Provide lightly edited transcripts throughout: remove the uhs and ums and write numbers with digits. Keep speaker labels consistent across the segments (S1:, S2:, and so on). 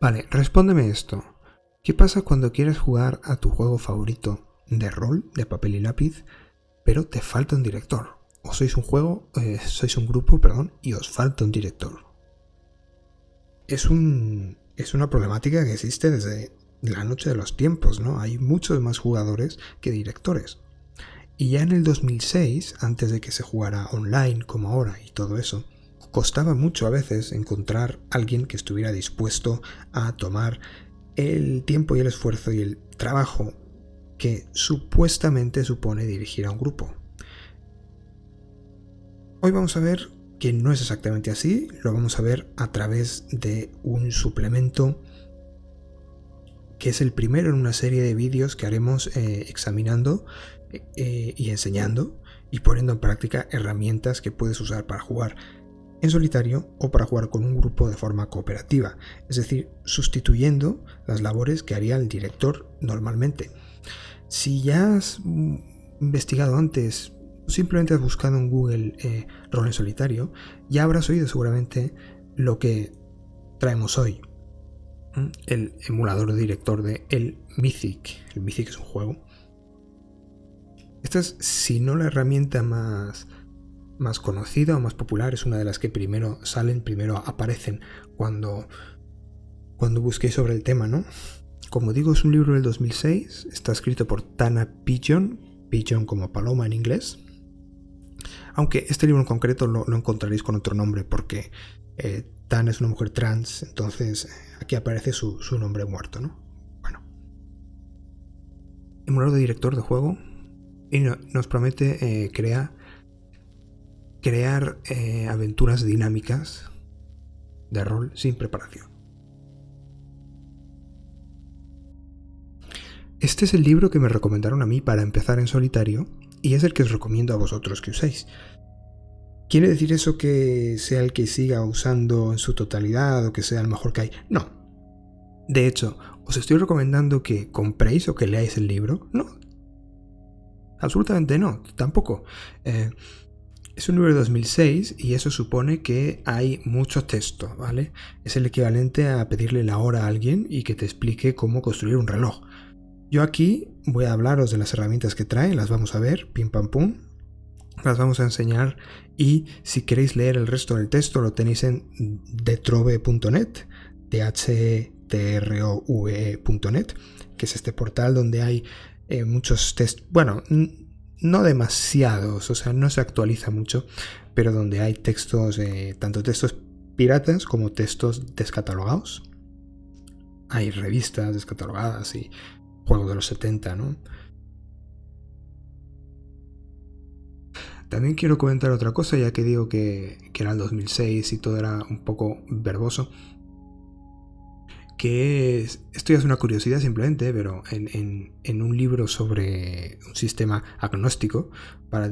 S1: Vale, respóndeme esto. ¿Qué pasa cuando quieres jugar a tu juego favorito de rol, de papel y lápiz, pero te falta un director? O sois un grupo, perdón, y os falta un director. Es una problemática que existe desde la noche de los tiempos, ¿no? Hay muchos más jugadores que directores. Y ya en el 2006, antes de que se jugara online como ahora y todo eso, costaba mucho a veces encontrar alguien que estuviera dispuesto a tomar el tiempo y el esfuerzo y el trabajo que supuestamente supone dirigir a un grupo. Hoy vamos a ver que no es exactamente así, lo vamos a ver a través de un suplemento que es el primero en una serie de vídeos que haremos examinando y enseñando y poniendo en práctica herramientas que puedes usar para jugar en solitario o para jugar con un grupo de forma cooperativa, es decir, sustituyendo las labores que haría el director normalmente. Si ya has investigado antes, simplemente has buscado en Google rol en solitario, ya habrás oído seguramente lo que traemos hoy. El emulador de director de el Mythic. El Mythic es un juego. Esta es, si no la herramienta más conocida o más popular, es una de las que primero salen, primero aparecen cuando busquéis sobre el tema, ¿no? Como digo, es un libro del 2006, está escrito por Tana Pigeon, Pigeon como paloma en inglés, aunque este libro en concreto lo encontraréis con otro nombre porque Tana es una mujer trans, entonces aquí aparece su nombre muerto, ¿no? Bueno. Emulador de director de juego y nos promete crear aventuras dinámicas de rol sin preparación. Este es el libro que me recomendaron a mí para empezar en solitario y es el que os recomiendo a vosotros que uséis. ¿Quiere decir eso que sea el que siga usando en su totalidad o que sea el mejor que hay? No. De hecho, ¿os estoy recomendando que compréis o que leáis el libro? No. Absolutamente no, tampoco. Es un libro de 2006 y eso supone que hay mucho texto, ¿vale? Es el equivalente a pedirle la hora a alguien y que te explique cómo construir un reloj. Yo aquí voy a hablaros de las herramientas que trae, las vamos a ver, pim pam pum, las vamos a enseñar y si queréis leer el resto del texto lo tenéis en detrove.net, dhetrove.net, que es este portal donde hay muchos textos, bueno, no demasiados, o sea, no se actualiza mucho, pero donde hay textos, tanto textos piratas como textos descatalogados. Hay revistas descatalogadas y juegos de los 70, ¿no? También quiero comentar otra cosa, ya que digo que era el 2006 y todo era un poco verboso. Que esto ya es una curiosidad simplemente, pero en un libro sobre un sistema agnóstico para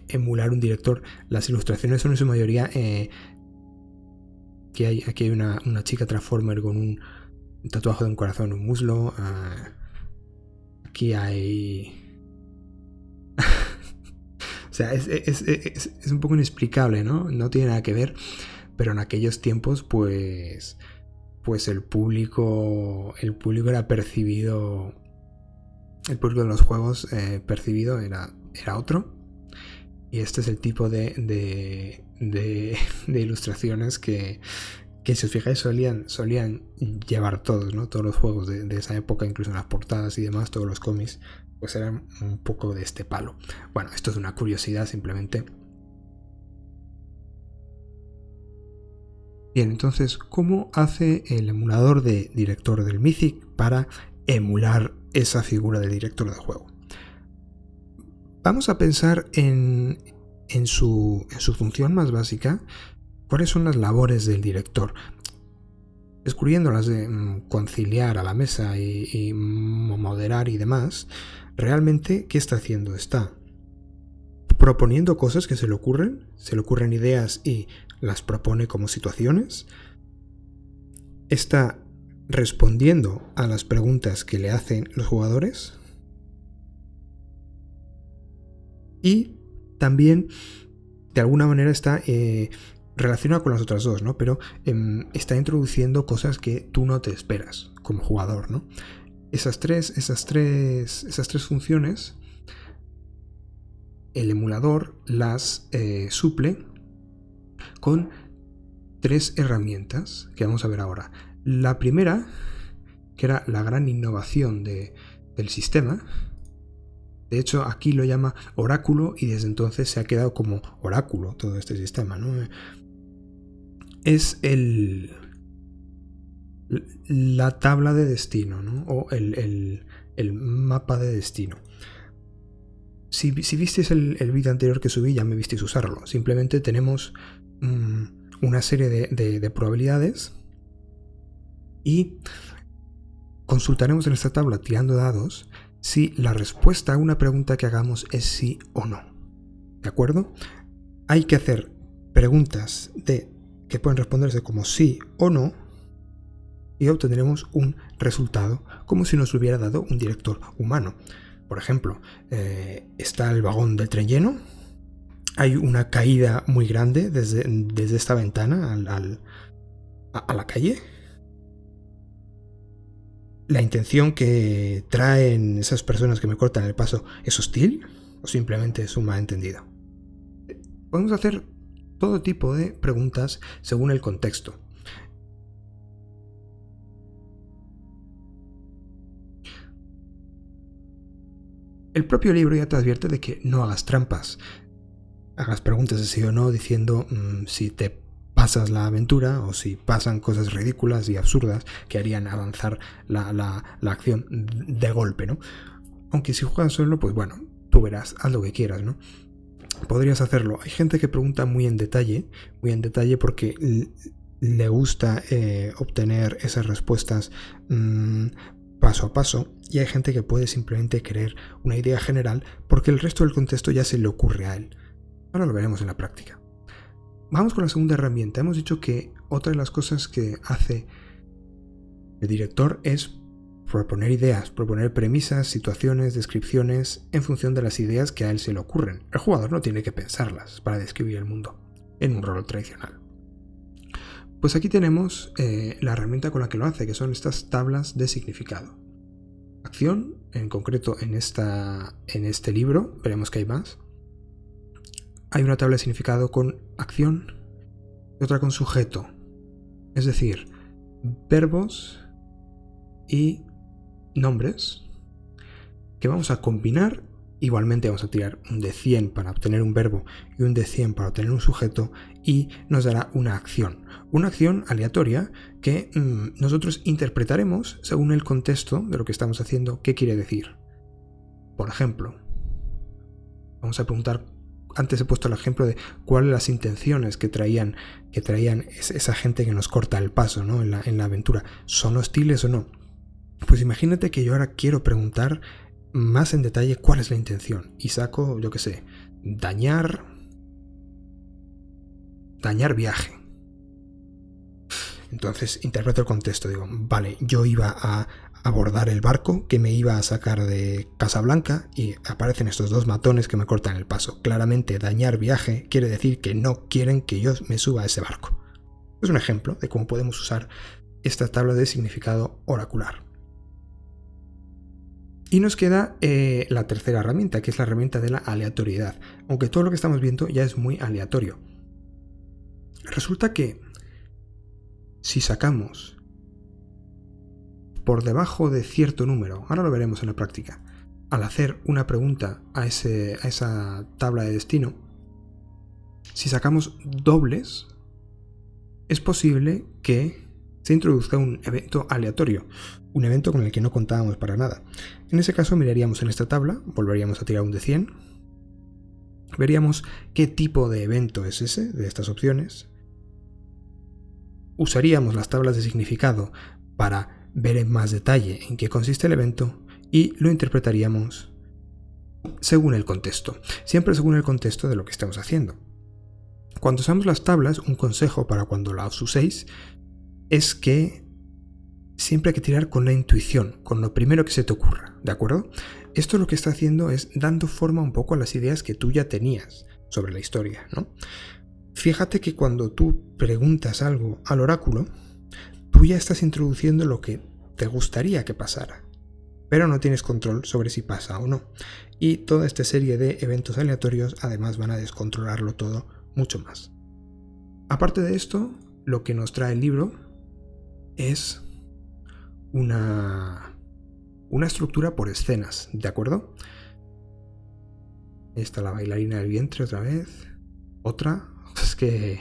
S1: emular un director, las ilustraciones son en su mayoría aquí hay una chica Transformer con un tatuaje de un corazón en un muslo. Aquí hay... O sea, es un poco inexplicable, ¿no? No tiene nada que ver, pero en aquellos tiempos, pues el público era percibido, el público de los juegos percibido era otro, y este es el tipo de ilustraciones que si os fijáis solían llevar todos, ¿no? Todos los juegos de esa época, incluso en las portadas y demás, todos los cómics, pues eran un poco de este palo. Bueno, esto es una curiosidad simplemente. Bien, entonces, ¿cómo hace el emulador de director del Mythic para emular esa figura del director del juego? Vamos a pensar en su función más básica, cuáles son las labores del director. Excluyéndolas de conciliar a la mesa y moderar y demás, realmente, ¿qué está haciendo? Está proponiendo cosas que se le ocurren ideas y las propone como situaciones, está respondiendo a las preguntas que le hacen los jugadores y también de alguna manera está relacionado con las otras dos, ¿no? Pero está introduciendo cosas que tú no te esperas como jugador, ¿no? Esas tres funciones, el emulador las suple con 3 herramientas que vamos a ver ahora. La primera, que era la gran innovación del sistema, de hecho aquí lo llama oráculo y desde entonces se ha quedado como oráculo todo este sistema, ¿no? Es la tabla de destino, ¿no? O el mapa de destino. Si visteis el vídeo anterior que subí, ya me visteis usarlo. Simplemente tenemos una serie de probabilidades y consultaremos en esta tabla tirando dados si la respuesta a una pregunta que hagamos es sí o no. ¿De acuerdo? Hay que hacer preguntas que pueden responderse como sí o no y obtendremos un resultado como si nos lo hubiera dado un director humano. Por ejemplo, está el vagón del tren lleno, hay una caída muy grande desde esta ventana a la calle. ¿La intención que traen esas personas que me cortan el paso es hostil o simplemente es un malentendido? Podemos hacer todo tipo de preguntas según el contexto. El propio libro ya te advierte de que no hagas trampas. Hagas preguntas de sí o no diciendo si te pasas la aventura o si pasan cosas ridículas y absurdas que harían avanzar la acción de golpe, ¿no? Aunque si juegas solo, pues bueno, tú verás, haz lo que quieras, ¿no? Podrías hacerlo. Hay gente que pregunta muy en detalle porque le gusta obtener esas respuestas paso a paso, y hay gente que puede simplemente querer una idea general porque el resto del contexto ya se le ocurre a él. Ahora lo veremos en la práctica. Vamos con la segunda herramienta. Hemos dicho que otra de las cosas que hace el director es proponer ideas, proponer premisas, situaciones, descripciones en función de las ideas que a él se le ocurren. El jugador no tiene que pensarlas para describir el mundo en un rol tradicional. Pues aquí tenemos la herramienta con la que lo hace, que son estas tablas de significado. Acción, en concreto en este libro, veremos que hay más. Hay una tabla de significado con acción y otra con sujeto. Es decir, verbos y nombres que vamos a combinar. Igualmente vamos a tirar un de 100 para obtener un verbo y un de 100 para obtener un sujeto y nos dará una acción. Una acción aleatoria que nosotros interpretaremos según el contexto de lo que estamos haciendo, qué quiere decir. Por ejemplo, vamos a preguntar, antes he puesto el ejemplo de cuáles las intenciones que traían esa gente que nos corta el paso, ¿no? en la aventura. ¿Son hostiles o no? Pues imagínate que yo ahora quiero preguntar más en detalle cuál es la intención y saco, yo qué sé, dañar viaje. Entonces interpreto el contexto, digo, vale, yo iba a abordar el barco que me iba a sacar de Casablanca y aparecen estos dos matones que me cortan el paso. Claramente dañar viaje quiere decir que no quieren que yo me suba a ese barco. Es un ejemplo de cómo podemos usar esta tabla de significado oracular. Y nos queda la tercera herramienta, que es la herramienta de la aleatoriedad, aunque todo lo que estamos viendo ya es muy aleatorio. Resulta que si sacamos por debajo de cierto número, ahora lo veremos en la práctica, al hacer una pregunta a esa tabla de destino, si sacamos dobles, es posible que se introduzca un evento aleatorio, un evento con el que no contábamos para nada. En ese caso miraríamos en esta tabla, volveríamos a tirar un de 100, veríamos qué tipo de evento es ese de estas opciones, usaríamos las tablas de significado para ver en más detalle en qué consiste el evento y lo interpretaríamos según el contexto, siempre según el contexto de lo que estamos haciendo. Cuando usamos las tablas, un consejo para cuando las uséis es que siempre hay que tirar con la intuición, con lo primero que se te ocurra, ¿de acuerdo? Esto lo que está haciendo es dando forma un poco a las ideas que tú ya tenías sobre la historia, ¿no? Fíjate que cuando tú preguntas algo al oráculo, tú ya estás introduciendo lo que te gustaría que pasara, pero no tienes control sobre si pasa o no. Y toda esta serie de eventos aleatorios además van a descontrolarlo todo mucho más. Aparte de esto, lo que nos trae el libro es una estructura por escenas, ¿de acuerdo? Ahí está la bailarina del vientre otra vez. Otra. Es que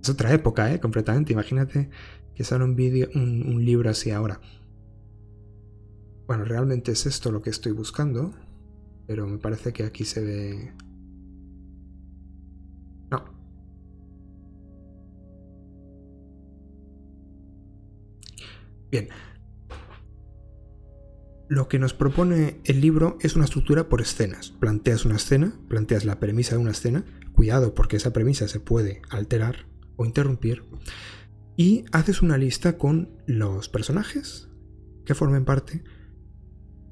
S1: es otra época, completamente. Imagínate que sale un libro así ahora. Bueno, realmente es esto lo que estoy buscando, pero me parece que aquí se ve... No. Bien. Lo que nos propone el libro es una estructura por escenas. Planteas una escena, planteas la premisa de una escena, cuidado porque esa premisa se puede alterar o interrumpir, y haces una lista con los personajes que formen parte,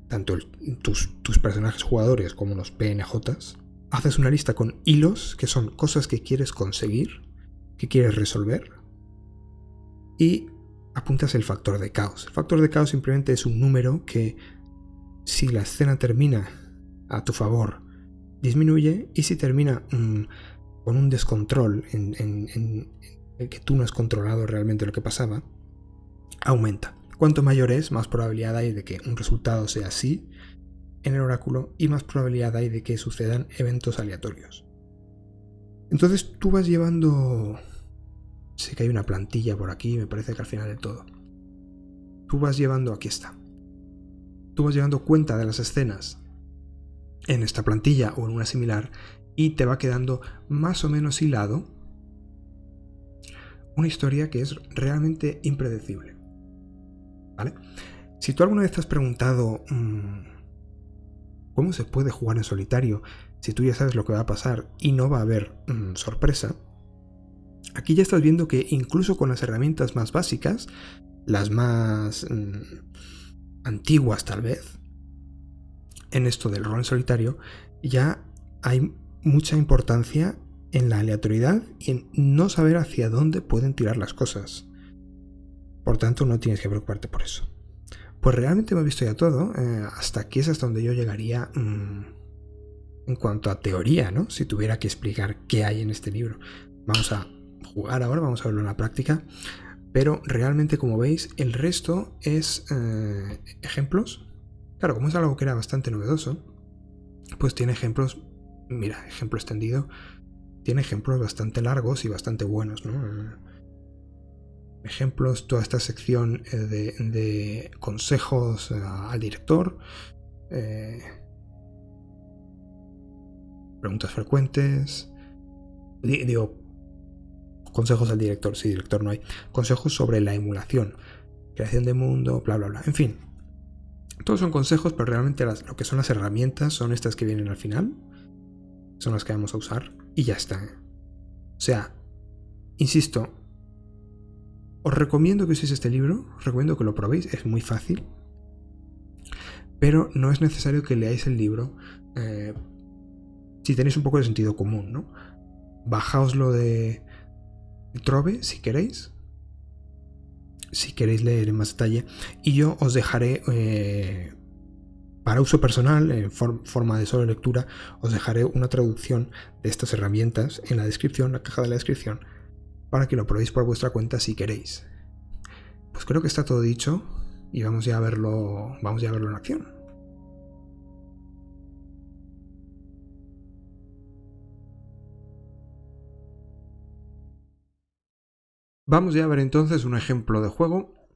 S1: tanto tus personajes jugadores como los PNJs. Haces una lista con hilos, que son cosas que quieres conseguir, que quieres resolver, y apuntas el factor de caos. El factor de caos simplemente es un número que, si la escena termina a tu favor, disminuye, y si termina con un descontrol en el que tú no has controlado realmente lo que pasaba, aumenta. Cuanto mayor es, más probabilidad hay de que un resultado sea así en el oráculo y más probabilidad hay de que sucedan eventos aleatorios. Entonces tú vas llevando... Sé que hay una plantilla por aquí, me parece que al final de todo. Tú vas llevando... Aquí está. Tú vas llevando cuenta de las escenas en esta plantilla o en una similar y te va quedando más o menos hilado una historia que es realmente impredecible. ¿Vale? Si tú alguna vez te has preguntado ¿cómo se puede jugar en solitario si tú ya sabes lo que va a pasar y no va a haber sorpresa? Aquí ya estás viendo que incluso con las herramientas más básicas, las más antiguas tal vez, en esto del rol en solitario, ya hay mucha importancia en la aleatoriedad y en no saber hacia dónde pueden tirar las cosas. Por tanto, no tienes que preocuparte por eso. Pues realmente hemos visto ya todo. Hasta aquí es hasta donde yo llegaría en cuanto a teoría, ¿no? Si tuviera que explicar qué hay en este libro. Vamos a jugar ahora, vamos a verlo en la práctica. Pero realmente, como veis, el resto es ejemplos. Claro, como es algo que era bastante novedoso, pues tiene ejemplos. Mira, ejemplo extendido. Tiene ejemplos bastante largos y bastante buenos, ¿no? Ejemplos, toda esta sección de consejos al director, preguntas frecuentes, digo, consejos al director, si director no hay, consejos sobre la emulación, creación de mundo, bla bla bla, en fin, todos son consejos, pero realmente lo que son las herramientas son estas que vienen al final, son las que vamos a usar y ya está. O sea, insisto, os recomiendo que uséis este libro, os recomiendo que lo probéis, es muy fácil, pero no es necesario que leáis el libro si tenéis un poco de sentido común, ¿no? Bajaoslo de Trove si queréis leer en más detalle, y yo os dejaré para uso personal, en forma de solo lectura, os dejaré una traducción de estas herramientas en la descripción, la caja de la descripción, para que lo probéis por vuestra cuenta si queréis. Pues creo que está todo dicho y vamos ya a verlo en acción. Vamos ya a ver entonces un ejemplo de juego.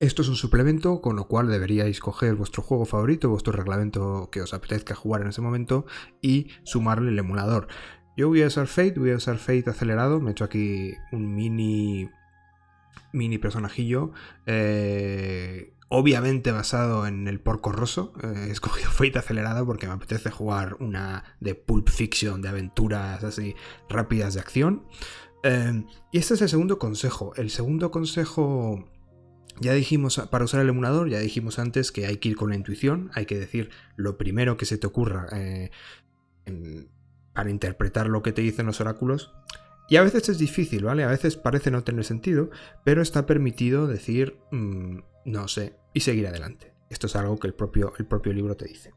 S1: Esto es un suplemento, con lo cual deberíais coger vuestro juego favorito, vuestro reglamento que os apetezca jugar en ese momento y sumarle el emulador. Yo voy a usar Fate acelerado, me he hecho aquí un mini personajillo, obviamente basado en el Porco Rosso. He escogido Fate acelerado porque me apetece jugar una de Pulp Fiction, de aventuras así rápidas de acción. Y este es el segundo consejo. El segundo consejo, ya dijimos, para usar el emulador, ya dijimos antes que hay que ir con la intuición, hay que decir lo primero que se te ocurra para interpretar lo que te dicen los oráculos. Y a veces es difícil, ¿vale? A veces parece no tener sentido, pero está permitido decir, no sé, y seguir adelante. Esto es algo que el propio libro te dice.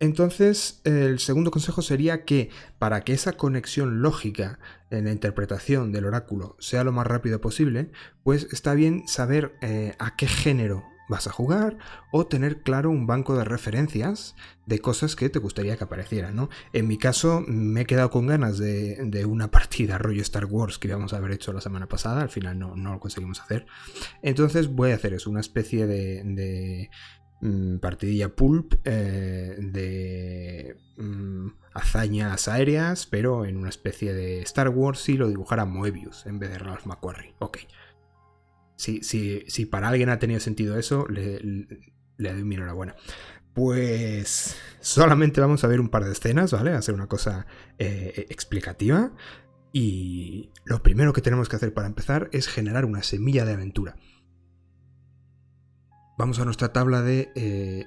S1: Entonces, el segundo consejo sería que para que esa conexión lógica en la interpretación del oráculo sea lo más rápido posible, pues está bien saber a qué género vas a jugar o tener claro un banco de referencias de cosas que te gustaría que aparecieran, ¿no? En mi caso me he quedado con ganas de una partida rollo Star Wars que íbamos a haber hecho la semana pasada, al final no lo conseguimos hacer. Entonces voy a hacer eso, una especie de partidilla pulp de hazañas aéreas, pero en una especie de Star Wars si lo dibujara Moebius en vez de Ralph McQuarrie. Ok. Si para alguien ha tenido sentido eso, le doy mi enhorabuena. Pues solamente vamos a ver un par de escenas, ¿vale? Va a ser una cosa explicativa. Y lo primero que tenemos que hacer para empezar es generar una semilla de aventura. Vamos a nuestra tabla de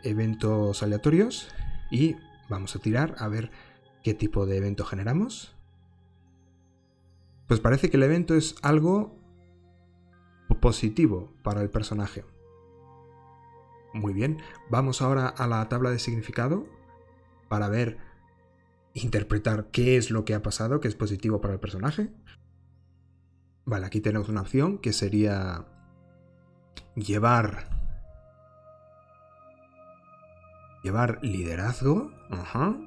S1: eventos aleatorios y vamos a tirar a ver qué tipo de evento generamos. Pues parece que el evento es algo positivo para el personaje. Muy bien, vamos ahora a la tabla de significado para ver, interpretar qué es lo que ha pasado, que es positivo para el personaje. Vale, aquí tenemos una opción que sería llevar liderazgo. Ajá.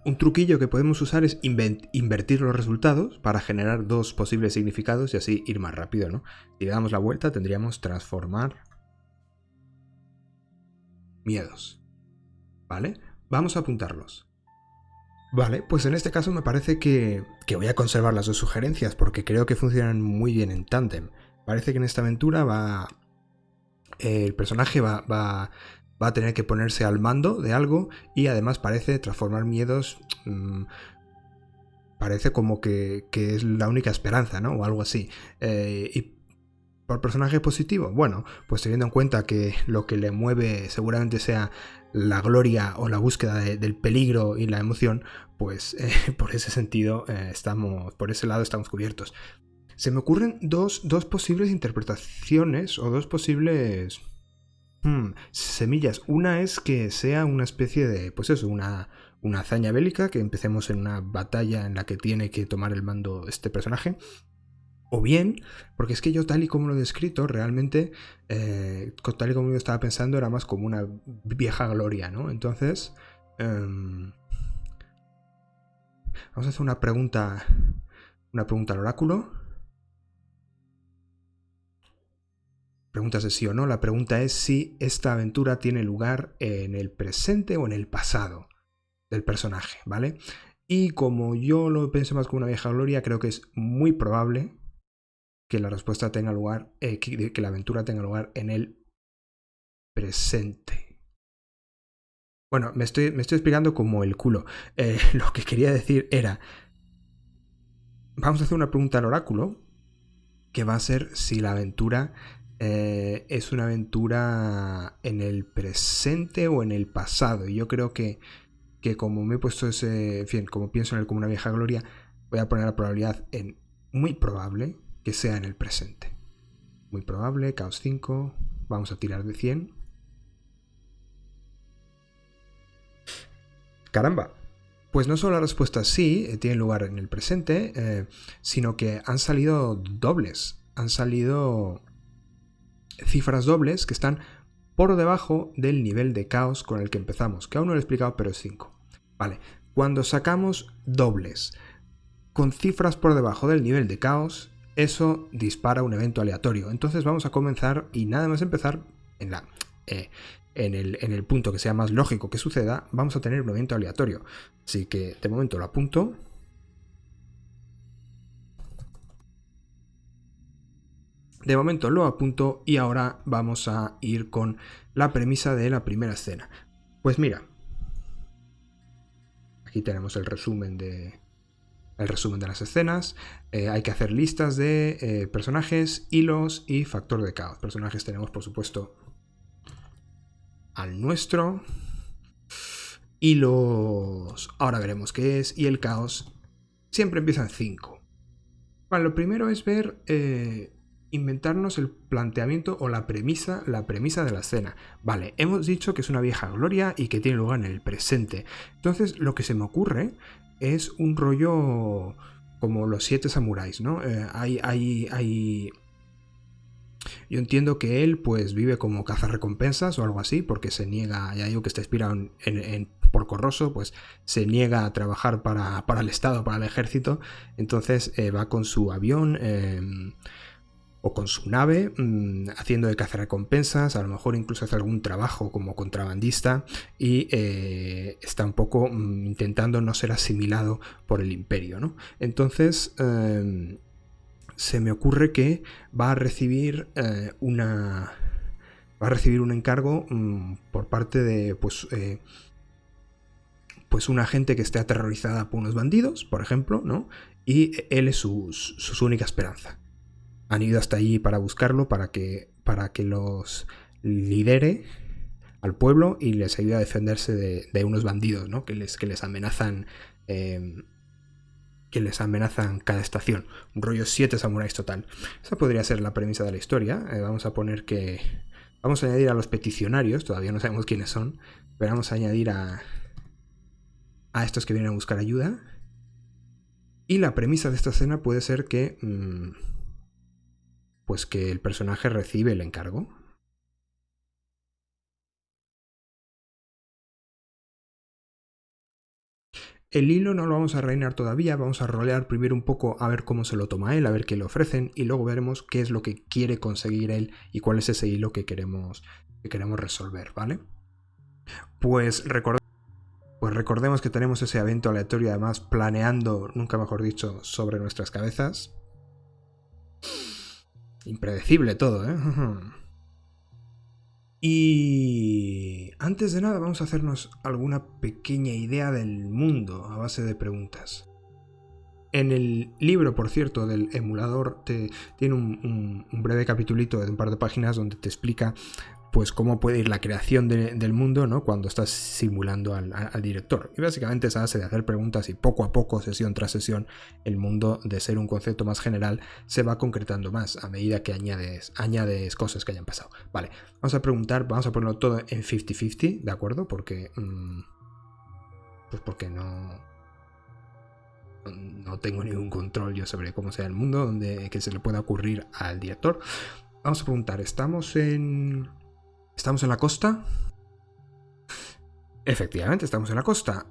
S1: Un truquillo que podemos usar es invertir los resultados para generar dos posibles significados y así ir más rápido, ¿no? Si le damos la vuelta tendríamos transformar miedos. ¿Vale? Vamos a apuntarlos. Vale, pues en este caso me parece que voy a conservar las dos sugerencias porque creo que funcionan muy bien en tándem. Parece que en esta aventura el personaje va a tener que ponerse al mando de algo y además parece transformar miedos. Parece como que es la única esperanza, ¿no? O algo así. Y por personaje positivo, bueno, pues teniendo en cuenta que lo que le mueve seguramente sea la gloria o la búsqueda del peligro y la emoción, pues por ese sentido por ese lado estamos cubiertos. Se me ocurren dos posibles interpretaciones o dos posibles semillas. Una es que sea una especie de, pues eso, una hazaña bélica, que empecemos en una batalla en la que tiene que tomar el mando este personaje. O bien, porque es que yo tal y como lo he descrito, realmente, tal y como yo estaba pensando, era más como una vieja gloria, ¿no? Entonces, vamos a hacer una pregunta al oráculo. Preguntas de sí o no. La pregunta es si esta aventura tiene lugar en el presente o en el pasado del personaje, ¿vale? Y como yo lo pienso más como una vieja gloria, creo que es muy probable que la respuesta tenga lugar, que la aventura tenga lugar en el presente. Bueno, me estoy explicando como el culo. Lo que quería decir era, vamos a hacer una pregunta al oráculo, que va a ser si la aventura es una aventura en el presente o en el pasado. Y yo creo que como me he puesto ese, en fin, como pienso en él como una vieja gloria, voy a poner la probabilidad en muy probable que sea en el presente. Muy probable, caos 5, vamos a tirar de 100. Caramba, pues no solo la respuesta sí tiene lugar en el presente, sino que han salido dobles, han salido cifras dobles que están por debajo del nivel de caos con el que empezamos, que aún no lo he explicado, pero es 5. Vale, cuando sacamos dobles con cifras por debajo del nivel de caos, eso dispara un evento aleatorio. Entonces vamos a comenzar y nada más empezar en el punto que sea más lógico que suceda, vamos a tener un evento aleatorio. Así que de momento lo apunto. De momento lo apunto y ahora vamos a ir con la premisa de la primera escena. Pues mira, aquí tenemos el resumen de las escenas. Hay que hacer listas de personajes, hilos y factor de caos. Personajes tenemos, por supuesto, al nuestro. Y los... ahora veremos qué es. Y el caos siempre empieza en 5. Vale, lo primero es ver... inventarnos el planteamiento o la premisa de la escena. Vale, hemos dicho que es una vieja gloria y que tiene lugar en el presente. Entonces, lo que se me ocurre es un rollo como los 7 samuráis, ¿no? Yo entiendo que él pues vive como cazarrecompensas o algo así, porque se niega, ya digo que está inspirado en Porco Rosso, pues se niega a trabajar para el Estado, para el ejército, entonces va con su avión o con su nave haciendo de cazarrecompensas, a lo mejor incluso hace algún trabajo como contrabandista y está un poco intentando no ser asimilado por el imperio, ¿no? Entonces... se me ocurre que va a recibir un encargo por parte de pues una gente que esté aterrorizada por unos bandidos, por ejemplo, ¿no? Y él es su única esperanza. Han ido hasta allí para buscarlo, para que los lidere al pueblo y les ayude a defenderse de unos bandidos, ¿no? Que les amenazan cada estación. Un rollo 7 samuráis total. Esa podría ser la premisa de la historia. Vamos a añadir a los peticionarios, todavía no sabemos quiénes son, pero vamos a añadir a estos que vienen a buscar ayuda. Y la premisa de esta escena puede ser que pues que el personaje recibe el encargo. El hilo no lo vamos a reinar todavía, vamos a rolear primero un poco a ver cómo se lo toma él, a ver qué le ofrecen y luego veremos qué es lo que quiere conseguir él y cuál es ese hilo que queremos resolver, ¿vale? Pues recordemos que tenemos ese evento aleatorio además planeando, nunca mejor dicho, sobre nuestras cabezas. Impredecible todo, ¿eh? Y antes de nada vamos a hacernos alguna pequeña idea del mundo a base de preguntas. En el libro, por cierto, del emulador tiene un breve capitulito de un par de páginas donde te explica pues cómo puede ir la creación del mundo, ¿no? Cuando estás simulando al director. Y básicamente es a base de hacer preguntas y poco a poco, sesión tras sesión, el mundo, de ser un concepto más general, se va concretando más a medida que añades cosas que hayan pasado. Vale, vamos a ponerlo todo en 50-50, ¿de acuerdo? Porque pues porque no tengo ningún control yo sobre cómo sea el mundo que se le pueda ocurrir al director. Vamos a preguntar, ¿estamos en la costa? Efectivamente, estamos en la costa.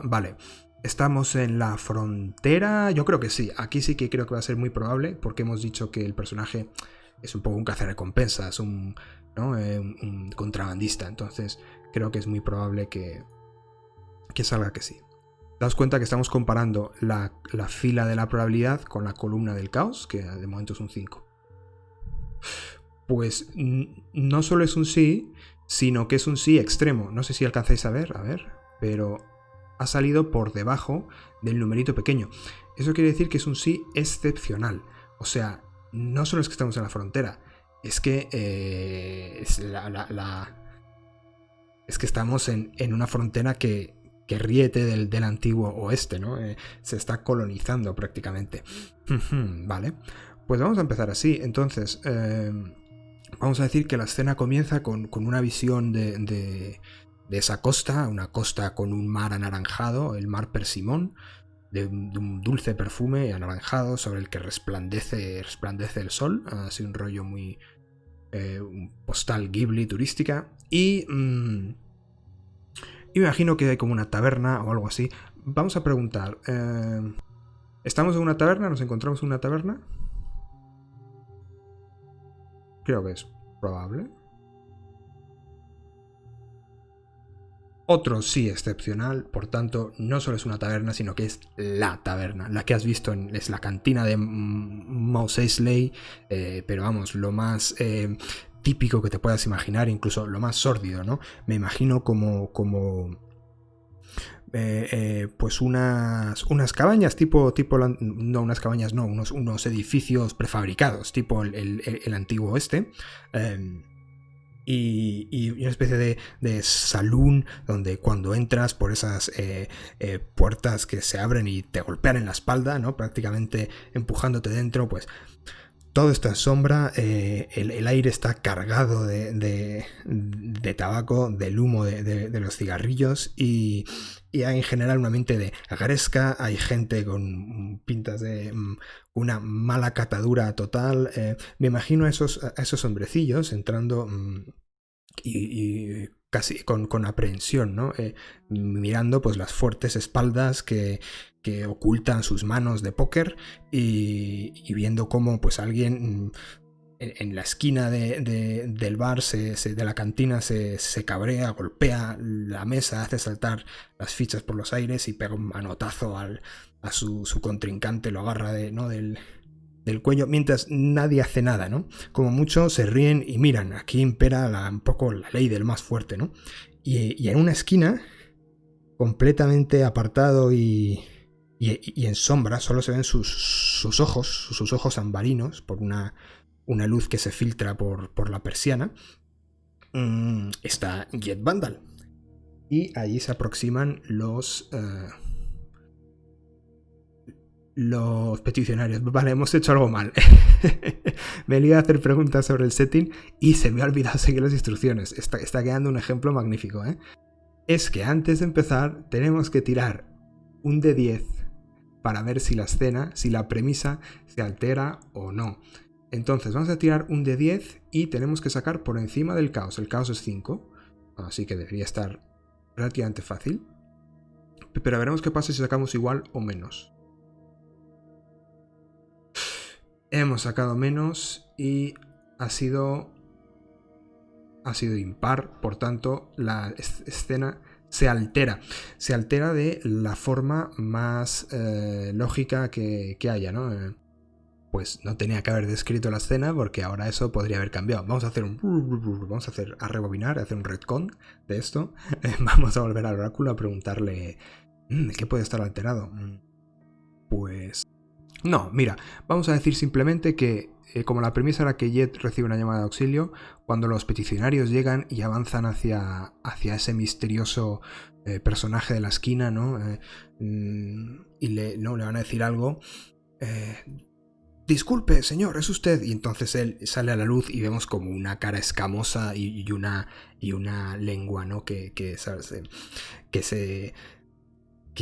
S1: Vale. ¿Estamos en la frontera? Yo creo que sí. Aquí sí que creo que va a ser muy probable, porque hemos dicho que el personaje es un poco un cazarrecompensas, un contrabandista. Entonces, creo que es muy probable que salga que sí. Daos cuenta que estamos comparando la fila de la probabilidad con la columna del caos, que de momento es un 5. Pues no solo es un sí, sino que es un sí extremo. No sé si alcanzáis a ver, pero ha salido por debajo del numerito pequeño. Eso quiere decir que es un sí excepcional. O sea, no solo es que estamos en la frontera, es que es que estamos en una frontera que riete del antiguo oeste, ¿no? Se está colonizando prácticamente. Vale, pues vamos a empezar así. Entonces, vamos a decir que la escena comienza con una visión de esa costa, una costa con un mar anaranjado, el mar Persimón, de un dulce perfume anaranjado sobre el que resplandece el sol, así un rollo muy un postal Ghibli turística, y me imagino que hay como una taberna o algo así. Vamos a preguntar, ¿estamos en una taberna? ¿Nos encontramos en una taberna? Creo que es probable. Otro sí excepcional, por tanto, no solo es una taberna, sino que es la taberna. La que has visto es la cantina de Mos Eisley, pero vamos, lo más típico que te puedas imaginar, incluso lo más sórdido, ¿no? Me imagino como pues unas cabañas tipo no unas cabañas, no, unos edificios prefabricados, tipo el antiguo oeste. y una especie de saloon donde cuando entras por esas puertas que se abren y te golpean en la espalda, ¿no? Prácticamente empujándote dentro, pues todo está en sombra, el aire está cargado de tabaco, del humo de los cigarrillos y hay en general un ambiente de gresca, hay gente con pintas de una mala catadura total. Me imagino a esos hombrecillos entrando y casi con aprehensión, ¿no? Mirando pues las fuertes espaldas que ocultan sus manos de póker y viendo cómo pues alguien en la esquina del bar, de la cantina, se cabrea, golpea la mesa, hace saltar las fichas por los aires y pega un manotazo a su contrincante, lo agarra del cuello, mientras nadie hace nada, ¿no? Como mucho se ríen y miran. Aquí impera un poco la ley del más fuerte, ¿no? Y en una esquina, completamente apartado y en sombra, solo se ven sus ojos ambarinos por una luz que se filtra por la persiana. Está Jet Vandal. Y allí se aproximan los peticionarios. Vale, hemos hecho algo mal. Me iba a hacer preguntas sobre el setting y se me ha olvidado seguir las instrucciones. Está quedando un ejemplo magnífico, ¿eh? Es que antes de empezar tenemos que tirar un D10 para ver si la escena, si la premisa se altera o no. Entonces vamos a tirar un D10 y tenemos que sacar por encima del caos. El caos es 5, así que debería estar relativamente fácil. Pero veremos qué pasa si sacamos igual o menos. Hemos sacado menos y ha sido impar, por tanto la escena se altera de la forma más lógica que haya, ¿no? Pues no tenía que haber descrito la escena porque ahora eso podría haber cambiado. Vamos a rebobinar, a hacer un retcon de esto. Vamos a volver al oráculo a preguntarle ¿qué puede estar alterado? Pues no, mira, vamos a decir simplemente que como la premisa era que Jet recibe una llamada de auxilio, cuando los peticionarios llegan y avanzan hacia ese misterioso personaje de la esquina, ¿no? Y le van a decir algo. Disculpe, señor, es usted. Y entonces él sale a la luz y vemos como una cara escamosa y una lengua, ¿no? Que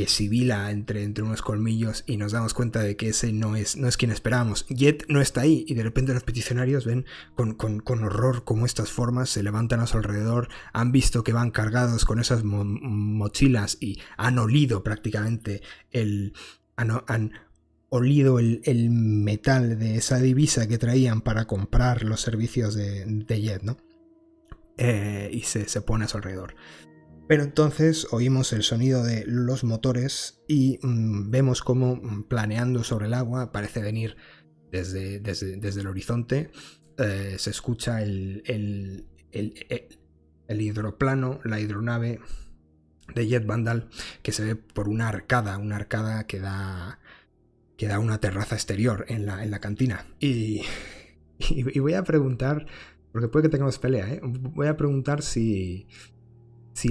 S1: sibila entre unos colmillos y nos damos cuenta de que ese no es quien esperábamos. Jet no está ahí y de repente los peticionarios ven con horror cómo estas formas se levantan a su alrededor, han visto que van cargados con esas mochilas y han olido prácticamente han olido el metal de esa divisa que traían para comprar los servicios de Jet, ¿no? Y se pone a su alrededor. Pero entonces oímos el sonido de los motores y vemos cómo planeando sobre el agua, parece venir desde el horizonte, se escucha el hidroplano, la hidronave de Jet Vandal, que se ve por una arcada que da una terraza exterior en la cantina. Y voy a preguntar, porque puede que tengamos pelea, ¿eh? Voy a preguntar si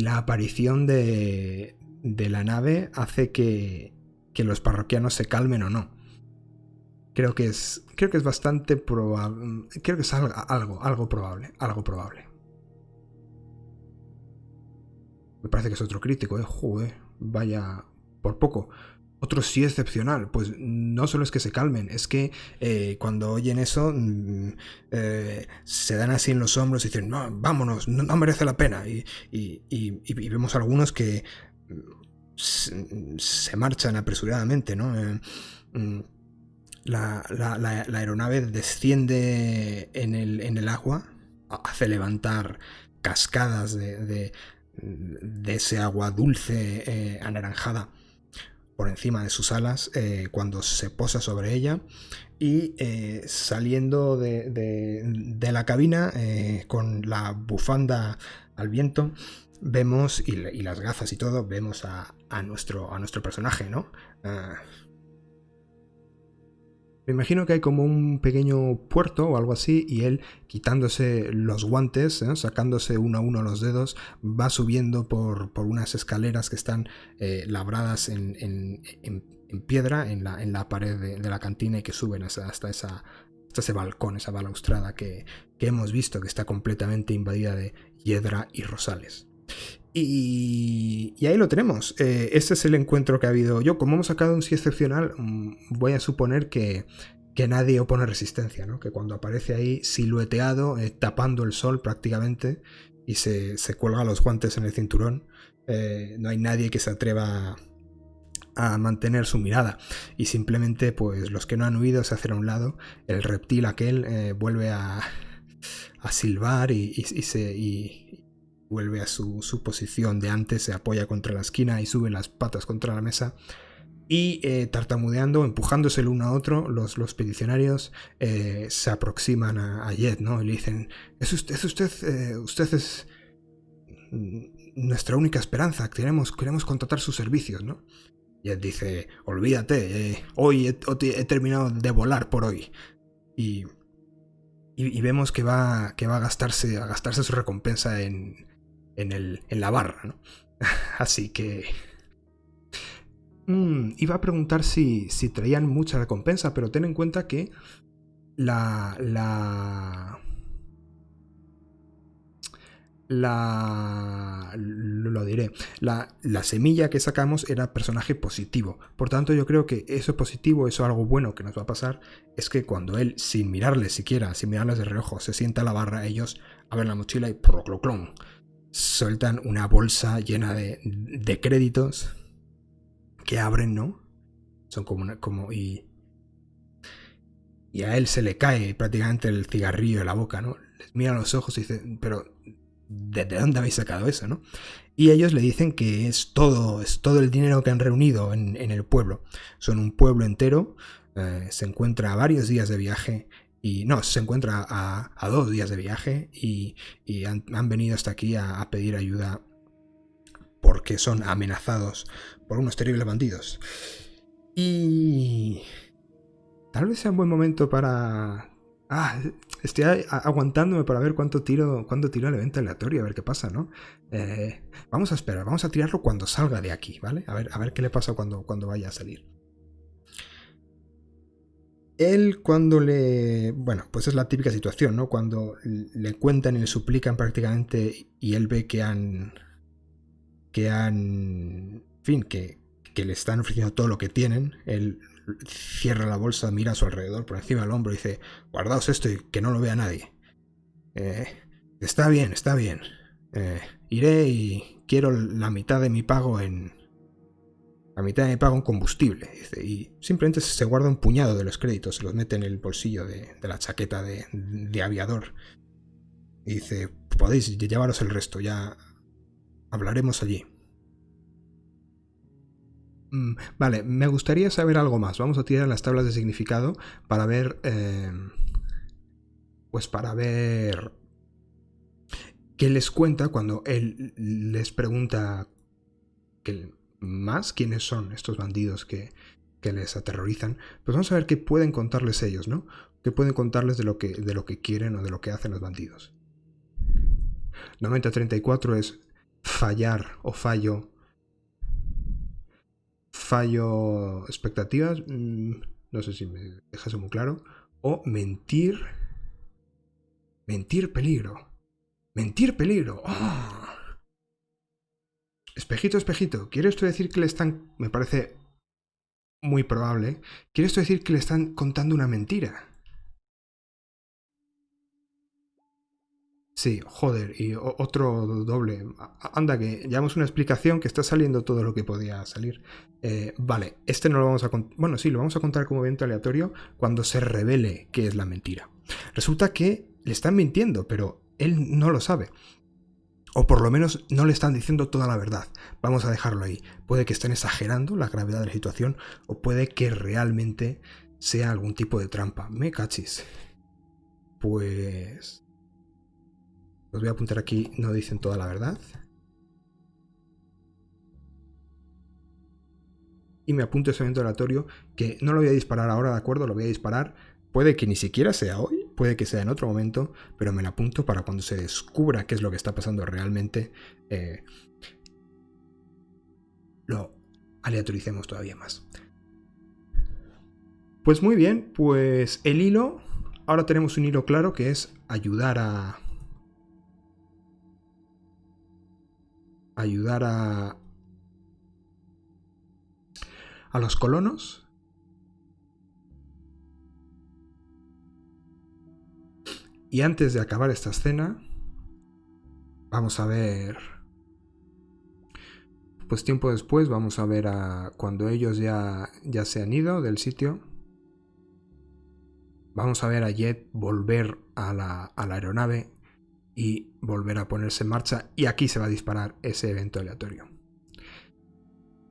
S1: la aparición de la nave hace que los parroquianos se calmen o no. Creo que es bastante probable. Creo que es algo probable. Me parece que es otro crítico, joder, vaya, por poco. Otro sí excepcional. Pues no solo es que se calmen, es que cuando oyen eso se dan así en los hombros y dicen, no, vámonos, no merece la pena. Y vemos algunos que se marchan apresuradamente, ¿no? La aeronave desciende en el agua, hace levantar cascadas de ese agua dulce anaranjada por encima de sus alas cuando se posa sobre ella y saliendo de la cabina con la bufanda al viento vemos y las gafas y todo, vemos a nuestro personaje, ¿no? Me imagino que hay como un pequeño puerto o algo así y él, quitándose los guantes, sacándose uno a uno los dedos, va subiendo por unas escaleras que están labradas en piedra en la pared de la cantina y que suben hasta ese balcón, esa balaustrada que hemos visto que está completamente invadida de hiedra y rosales. Y ahí lo tenemos. Este es el encuentro que ha habido. Yo, como hemos sacado un sí excepcional, voy a suponer que nadie opone resistencia, ¿no? Que cuando aparece ahí silueteado, tapando el sol prácticamente, y se cuelga los guantes en el cinturón, no hay nadie que se atreva a mantener su mirada. Y simplemente, pues los que no han huido se hacen a un lado. El reptil aquel vuelve a silbar y vuelve a su posición de antes, se apoya contra la esquina y sube las patas contra la mesa. Y tartamudeando, empujándose el uno a otro, los peticionarios se aproximan a Jet, ¿no? Y le dicen, usted es nuestra única esperanza, queremos contratar sus servicios, ¿no? Jet dice, olvídate, hoy he terminado de volar por hoy. Y vemos que va a gastarse su recompensa en la barra, ¿no? Así que... iba a preguntar si traían mucha recompensa, pero ten en cuenta que lo diré. La semilla que sacamos era personaje positivo. Por tanto, yo creo que eso positivo, eso algo bueno que nos va a pasar, es que cuando él, sin mirarles siquiera, sin mirarles de reojo, se sienta a la barra, ellos abren la mochila y ¡procloclón! Sueltan una bolsa llena de créditos que abren, ¿no? Son y a él se le cae prácticamente el cigarrillo de la boca, ¿no? Les mira a los ojos y dice, pero ¿de dónde habéis sacado eso, no? Y ellos le dicen que es todo el dinero que han reunido en el pueblo. Son un pueblo entero, se encuentra a varios días de viaje, y no, se encuentra a 2 días de viaje y han venido hasta aquí a pedir ayuda porque son amenazados por unos terribles bandidos. Y tal vez sea un buen momento para... estoy aguantándome para ver cuánto tiro el evento aleatorio, a ver qué pasa, ¿no? Vamos a esperar, vamos a tirarlo cuando salga de aquí, ¿vale? A ver qué le pasa cuando vaya a salir. Él cuando le... Bueno, pues es la típica situación, ¿no? Cuando le cuentan y le suplican prácticamente y él ve que han... En fin, que le están ofreciendo todo lo que tienen. Él cierra la bolsa, mira a su alrededor por encima del hombro y dice, guardaos esto y que no lo vea nadie. Está bien. Iré y quiero la mitad de mi pago en combustible. Dice, y simplemente se guarda un puñado de los créditos, se los mete en el bolsillo de la chaqueta de aviador. Y dice, podéis llevaros el resto, ya hablaremos allí. Vale, me gustaría saber algo más. Vamos a tirar las tablas de significado para ver... pues para ver... qué les cuenta cuando él les pregunta más quiénes son estos bandidos que les aterrorizan. Pues vamos a ver qué pueden contarles ellos, ¿no? Qué pueden contarles de lo que quieren o de lo que hacen los bandidos. 90-34 es fallar o fallo expectativas, no sé si me dejas muy claro, o mentir peligro. Mentir peligro. ¡Oh! Espejito, ¿quiere esto decir que le están... Me parece muy probable. ¿Quiere esto decir que le están contando una mentira? Sí, joder, y otro doble. Anda, que llevamos una explicación que está saliendo todo lo que podía salir. Vale, este no lo vamos a contar. Bueno, sí, lo vamos a contar como evento aleatorio cuando se revele qué es la mentira. Resulta que le están mintiendo, pero él no lo sabe. O por lo menos no le están diciendo toda la verdad. Vamos a dejarlo ahí. Puede que estén exagerando la gravedad de la situación o puede que realmente sea algún tipo de trampa. Me cachis. Pues... os voy a apuntar aquí, no dicen toda la verdad. y me apunto ese evento aleatorio que no lo voy a disparar ahora, ¿de acuerdo? Lo voy a disparar, puede que ni siquiera sea hoy, puede que sea en otro momento, pero me lo apunto para cuando se descubra qué es lo que está pasando realmente, lo aleatoricemos todavía más. Pues muy bien, pues el hilo, ahora tenemos un hilo claro que es ayudar a los colonos. Y antes de acabar esta escena, vamos a ver, pues tiempo después, vamos a ver a cuando ellos ya se han ido del sitio. Vamos a ver a Jet volver a la aeronave y volver a ponerse en marcha. Y aquí se va a disparar ese evento aleatorio.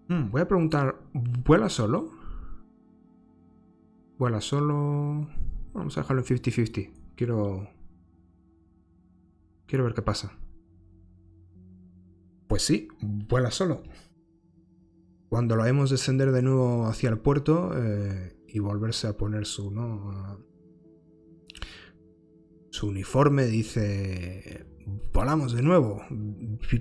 S1: Voy a preguntar, ¿vuela solo? ¿Vuela solo? Vamos a dejarlo en 50-50. Quiero ver qué pasa. Pues sí, vuela solo. Cuando lo vemos descender de nuevo hacia el puerto y volverse a poner su uniforme, dice: volamos de nuevo,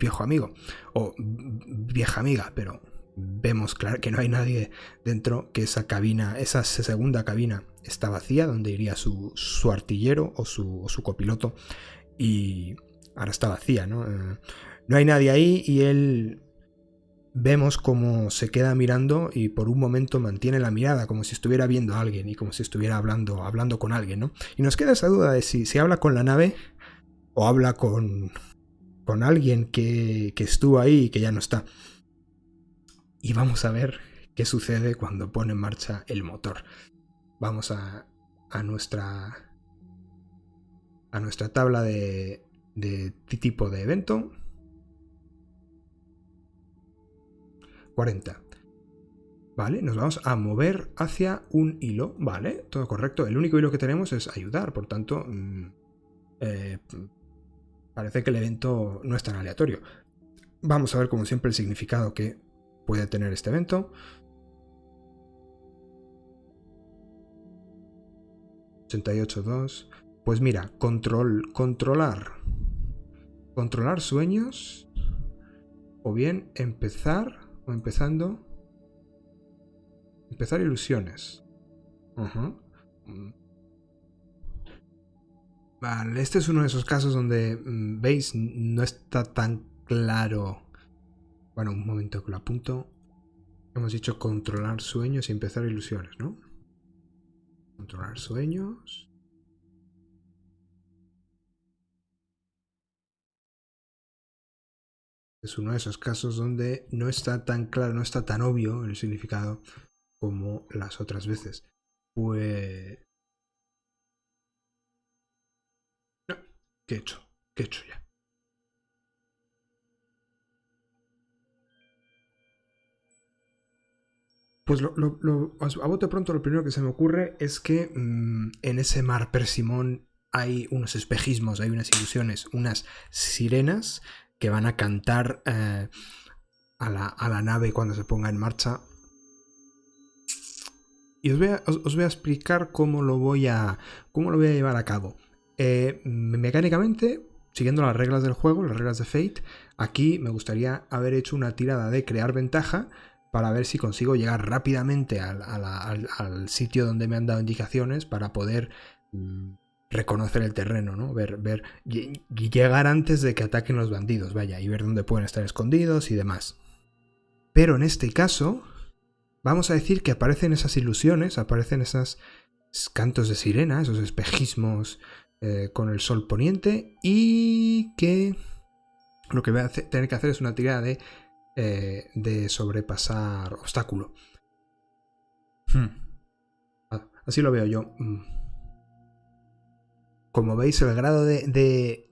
S1: viejo amigo, o vieja amiga, pero vemos claro que no hay nadie dentro, que esa cabina, esa segunda cabina está vacía, donde iría su artillero o su copiloto, y ahora está vacía, ¿no? No hay nadie ahí y él... Vemos cómo se queda mirando y por un momento mantiene la mirada como si estuviera viendo a alguien y como si estuviera hablando con alguien, ¿no? Y nos queda esa duda de si habla con la nave o habla con alguien que estuvo ahí y que ya no está. Y vamos a ver qué sucede cuando pone en marcha el motor. Vamos a nuestra tabla de tipo de evento. 40. Vale, nos vamos a mover hacia un hilo. Vale, todo correcto. El único hilo que tenemos es ayudar, por tanto, parece que el evento no es tan aleatorio. Vamos a ver, como siempre, el significado que puede tener este evento. 88.2. Pues mira, controlar sueños, o bien empezar ilusiones. Vale, este es uno de esos casos donde, veis, no está tan claro. Bueno, un momento que lo apunto. Hemos dicho controlar sueños y empezar ilusiones, ¿no? Controlar sueños. Es uno de esos casos donde no está tan claro, no está tan obvio el significado como las otras veces. Pues... no, ¿qué he hecho? ¿Qué he hecho ya? Pues a bote pronto lo primero que se me ocurre es que en ese mar Persimón hay unos espejismos, hay unas ilusiones, unas sirenas que van a cantar a la nave cuando se ponga en marcha. Y os voy a explicar cómo lo voy a llevar a cabo. Mecánicamente, siguiendo las reglas del juego, las reglas de Fate, aquí me gustaría haber hecho una tirada de crear ventaja para ver si consigo llegar rápidamente al sitio donde me han dado indicaciones para poder reconocer el terreno, ¿no? Llegar antes de que ataquen los bandidos, vaya, y ver dónde pueden estar escondidos y demás. Pero en este caso, vamos a decir que aparecen esas ilusiones, aparecen esos cantos de sirena, esos espejismos con el sol poniente, y que lo que voy a tener que hacer es una tirada de sobrepasar obstáculo. Así lo veo yo. Como veis, el grado de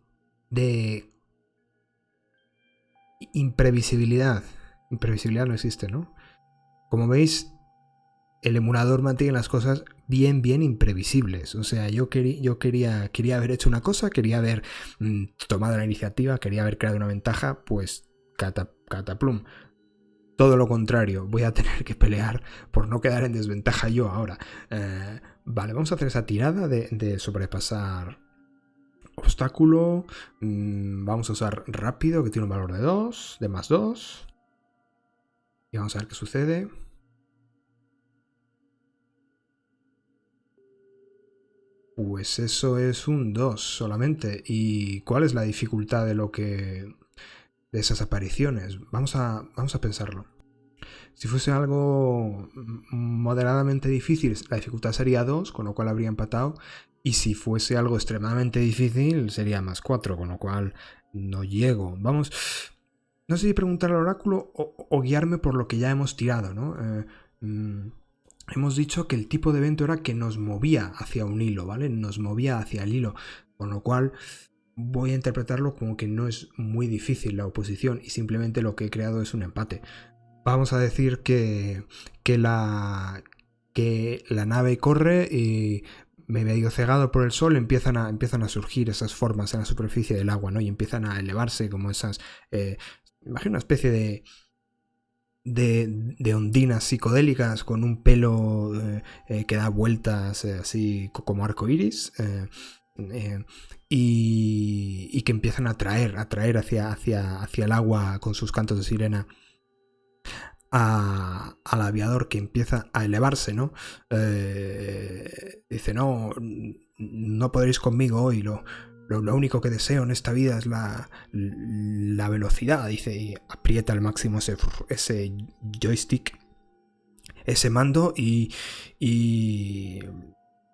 S1: imprevisibilidad no existe, ¿no? Como veis, el emulador mantiene las cosas bien imprevisibles. O sea, yo quería haber hecho una cosa, quería haber tomado la iniciativa, quería haber creado una ventaja, pues cataplum. todo lo contrario, voy a tener que pelear por no quedar en desventaja yo ahora. Vale, vamos a hacer esa tirada de sobrepasar obstáculo. Vamos a usar rápido, que tiene un valor de 2, de más 2. Y vamos a ver qué sucede. Pues eso es un 2 solamente. ¿Y cuál es la dificultad de de esas apariciones? Vamos a pensarlo. Si fuese algo moderadamente difícil, la dificultad sería 2, con lo cual habría empatado. Y si fuese algo extremadamente difícil, sería más 4, con lo cual no llego. Vamos, no sé si preguntar al oráculo o guiarme por lo que ya hemos tirado, ¿no? Hemos dicho que el tipo de evento era que nos movía hacia un hilo, ¿vale? Nos movía hacia el hilo, con lo cual voy a interpretarlo como que no es muy difícil la oposición y simplemente lo que he creado es un empate. Vamos a decir que la nave corre y me veo cegado por el sol, empiezan a surgir esas formas en la superficie del agua, ¿no? Y empiezan a elevarse como esas... imagino una especie de ondinas psicodélicas con un pelo que da vueltas así como arco iris. Y que empiezan a atraer hacia el agua con sus cantos de sirena al aviador, que empieza a elevarse, ¿no? Dice, no podréis conmigo hoy, lo único que deseo en esta vida es la velocidad, dice, y aprieta al máximo ese joystick, ese mando, y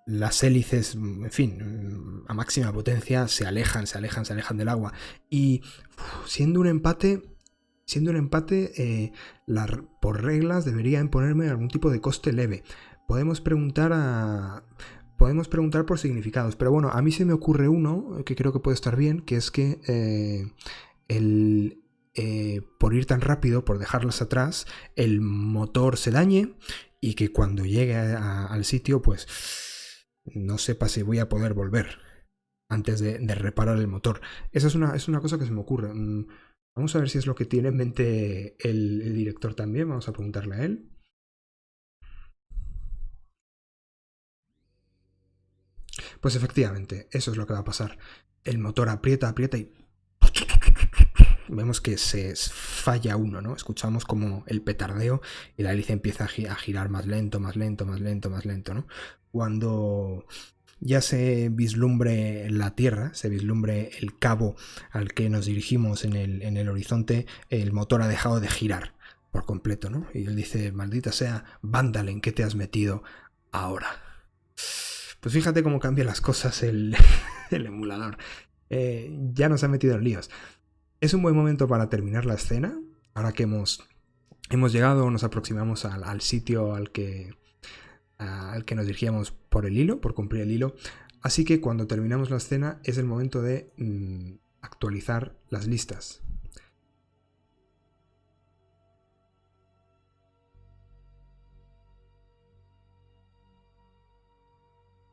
S1: las hélices, en fin, a máxima potencia se alejan del agua. Y siendo un empate, por reglas debería imponerme algún tipo de coste leve. Podemos preguntar por significados, pero bueno, a mí se me ocurre uno que creo que puede estar bien, que es que por ir tan rápido, por dejarlas atrás, el motor se dañe y que cuando llegue al sitio, pues no sepa si voy a poder volver antes de reparar el motor. Esa es una cosa que se me ocurre. Vamos a ver si es lo que tiene en mente el director también. Vamos a preguntarle a él. Pues efectivamente, eso es lo que va a pasar. El motor aprieta y vemos que se falla uno, ¿no? Escuchamos como el petardeo y la hélice empieza a girar más lento, ¿no? Cuando ya se vislumbre la Tierra, se vislumbre el cabo al que nos dirigimos en el horizonte, el motor ha dejado de girar por completo, ¿no? Y él dice, maldita sea, Vandal, ¿en qué te has metido ahora? Pues fíjate cómo cambian las cosas el emulador. Ya nos ha metido en líos. Es un buen momento para terminar la escena, ahora que hemos llegado, nos aproximamos al sitio al que nos dirigíamos por el hilo, por cumplir el hilo. Así que cuando terminamos la escena es el momento de actualizar las listas.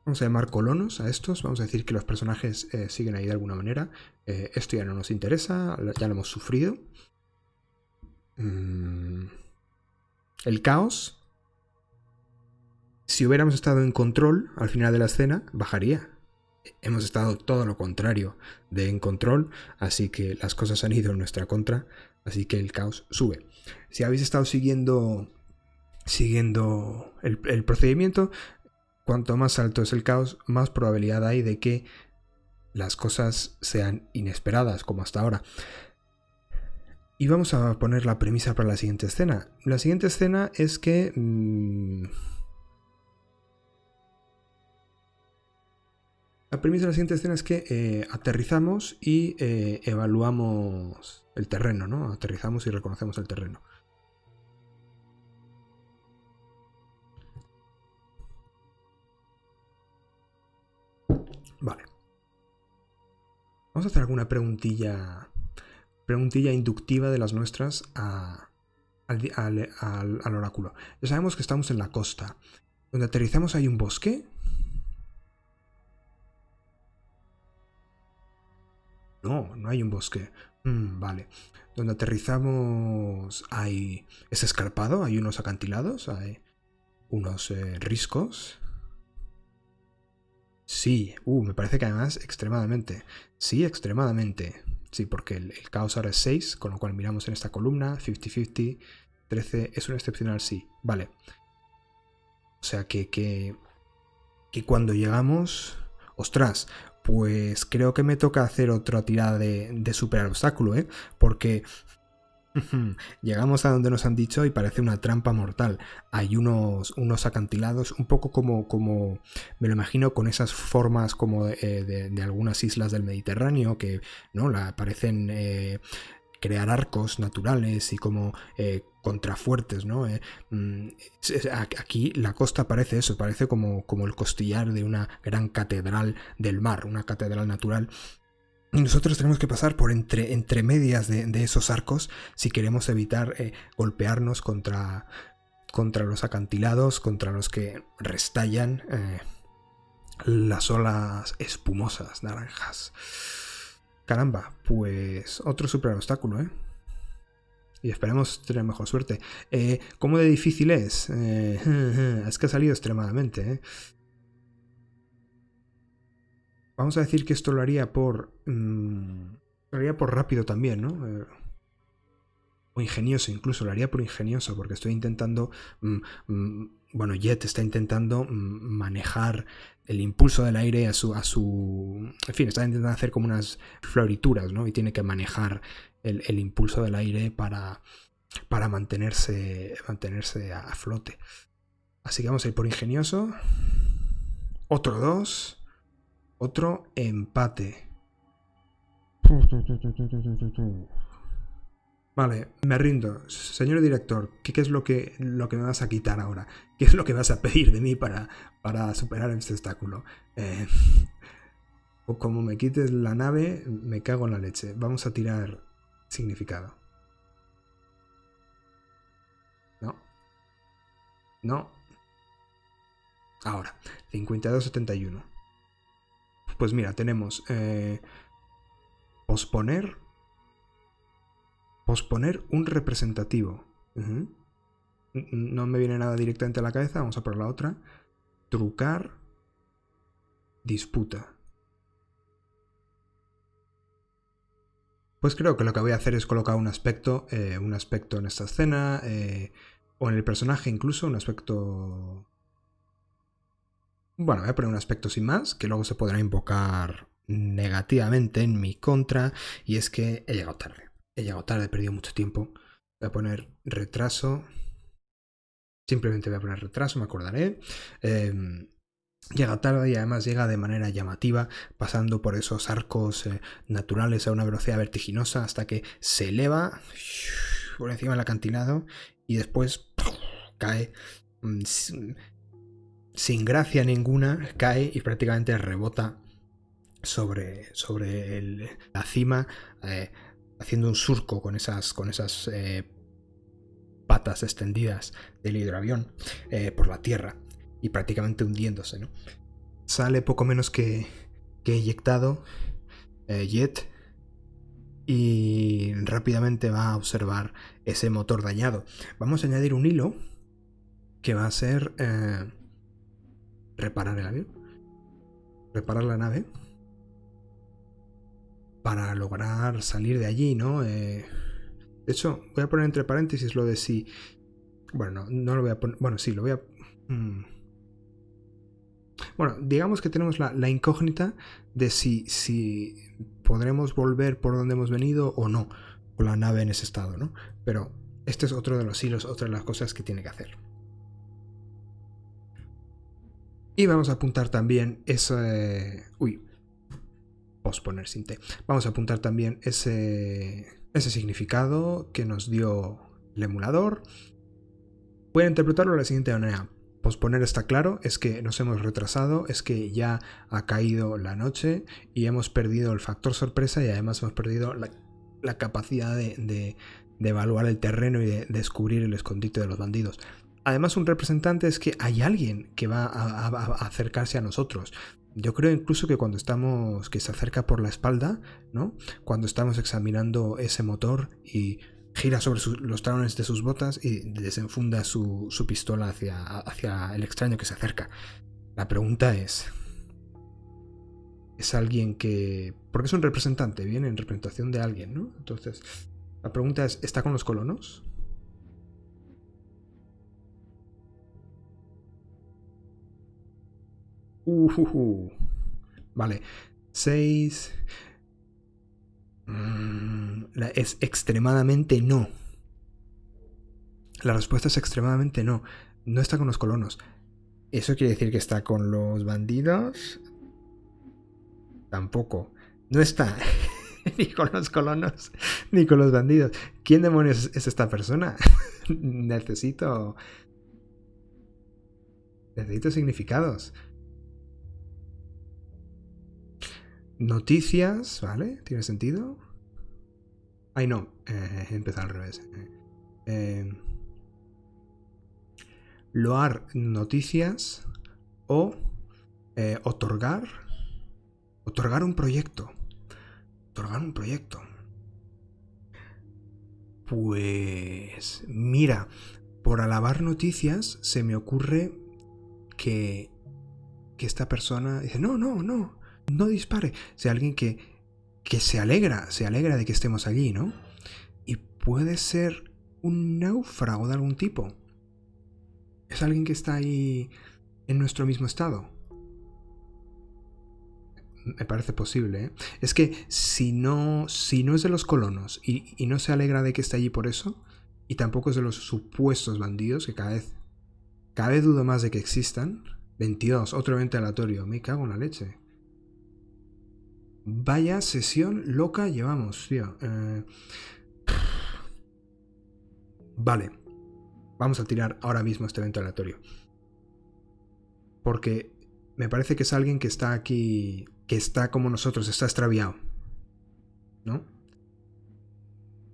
S1: Vamos a llamar colonos a estos, vamos a decir que los personajes siguen ahí de alguna manera. Esto ya no nos interesa, ya lo hemos sufrido. El caos. Si hubiéramos estado en control al final de la escena, bajaría. Hemos estado todo lo contrario de en control, así que las cosas han ido en nuestra contra, así que el caos sube. Si habéis estado siguiendo el procedimiento, cuanto más alto es el caos, más probabilidad hay de que las cosas sean inesperadas, como hasta ahora. Y vamos a poner la premisa para la siguiente escena. La siguiente escena es que... la premisa de la siguiente escena es que aterrizamos y evaluamos el terreno, ¿no? Aterrizamos y reconocemos el terreno. Vale. Vamos a hacer alguna preguntilla inductiva de las nuestras al oráculo. Ya sabemos que estamos en la costa. Donde aterrizamos hay un bosque. No hay un bosque. Vale. Donde aterrizamos es escarpado, hay unos acantilados, hay unos riscos. Sí, me parece que además extremadamente. Sí, extremadamente. Sí, porque el caos ahora es 6, con lo cual miramos en esta columna, 50-50, 13, es un excepcional sí. Vale. O sea que cuando llegamos... Ostras, pues creo que me toca hacer otra tirada de superar obstáculo, ¿eh? Porque llegamos a donde nos han dicho y parece una trampa mortal. Hay unos acantilados, un poco como me lo imagino, con esas formas como de algunas islas del Mediterráneo que no parecen crear arcos naturales y como contrafuertes, ¿no? Aquí la costa parece eso, parece como el costillar de una gran catedral del mar, una catedral natural. Y nosotros tenemos que pasar por entre medias de esos arcos si queremos evitar golpearnos contra los acantilados, contra los que restallan las olas espumosas naranjas. Caramba, pues otro super obstáculo, ¿eh? Y esperemos tener mejor suerte. ¿Cómo de difícil es? Es que ha salido extremadamente, ¿eh? Vamos a decir que esto lo haría por... lo haría por rápido también, ¿no? O ingenioso, incluso lo haría por ingenioso, porque estoy intentando... bueno, Jet está intentando manejar el impulso del aire a su... En fin, está intentando hacer como unas florituras, ¿no? Y tiene que manejar el impulso del aire para mantenerse a flote. Así que vamos a ir por ingenioso. Otro 2. Otro empate. Vale, me rindo. Señor director, ¿qué es lo que me vas a quitar ahora? ¿Qué es lo que vas a pedir de mí para superar este obstáculo? O como me quites la nave, me cago en la leche. Vamos a tirar significado. No. No. Ahora, 52-71. Pues mira, tenemos posponer un representativo. No me viene nada directamente a la cabeza, vamos a por la otra. Trucar disputa. Pues creo que lo que voy a hacer es colocar un aspecto en esta escena, o en el personaje incluso, un aspecto... Bueno, voy a poner un aspecto sin más, que luego se podrá invocar negativamente en mi contra, y es que he llegado tarde. He perdido mucho tiempo. Voy a poner retraso. Simplemente voy a poner retraso, me acordaré. Llega tarde y además llega de manera llamativa, pasando por esos arcos naturales a una velocidad vertiginosa hasta que se eleva por encima del acantilado y después cae sin gracia ninguna, cae y prácticamente rebota sobre la cima, haciendo un surco con esas patas extendidas del hidroavión por la tierra y prácticamente hundiéndose, ¿no? Sale poco menos que eyectado Jet y rápidamente va a observar ese motor dañado. Vamos a añadir un hilo que va a ser reparar el avión, reparar la nave para lograr salir de allí, ¿no? De hecho, voy a poner entre paréntesis lo de si... Bueno, no lo voy a poner... Bueno, sí, lo voy a... Bueno, digamos que tenemos la incógnita de si podremos volver por donde hemos venido o no, con la nave en ese estado, ¿no? Pero este es otro de los hilos, otra de las cosas que tiene que hacer. Y vamos a apuntar también ese... posponer sin T. Vamos a apuntar también ese significado que nos dio el emulador. Voy a interpretarlo de la siguiente manera. Posponer está claro, es que nos hemos retrasado, es que ya ha caído la noche y hemos perdido el factor sorpresa y además hemos perdido la capacidad de evaluar el terreno y de descubrir el escondite de los bandidos. Además, un representante es que hay alguien que va a acercarse a nosotros. Yo creo incluso que cuando estamos, que se acerca por la espalda, ¿no? Cuando estamos examinando ese motor y gira sobre los talones de sus botas y desenfunda su pistola hacia el extraño que se acerca. La pregunta es alguien que... Porque es un representante, viene en representación de alguien, ¿no? Entonces, la pregunta es, ¿está con los colonos? Vale. 6. Es extremadamente no. La respuesta es extremadamente no. No está con los colonos. ¿Eso quiere decir que está con los bandidos? Tampoco. No está ni con los colonos ni con los bandidos. ¿Quién demonios es esta persona? Necesito significados. Noticias, ¿vale? ¿Tiene sentido? Ay, no. Empezar al revés. Loar noticias o otorgar un proyecto. Otorgar un proyecto. Pues mira, por alabar noticias se me ocurre que esta persona dice, no dispare. Sea alguien que se alegra de que estemos allí, ¿no? Y puede ser un náufrago de algún tipo. Es alguien que está ahí en nuestro mismo estado. Me parece posible, ¿eh? Es que si no es de los colonos y no se alegra de que esté allí por eso, y tampoco es de los supuestos bandidos, que cada vez dudo más de que existan. 22, otro evento aleatorio. Me cago en la leche. Vaya sesión loca llevamos, tío. Vale. Vamos a tirar ahora mismo este evento aleatorio. Porque me parece que es alguien que está aquí, que está como nosotros, está extraviado, ¿no?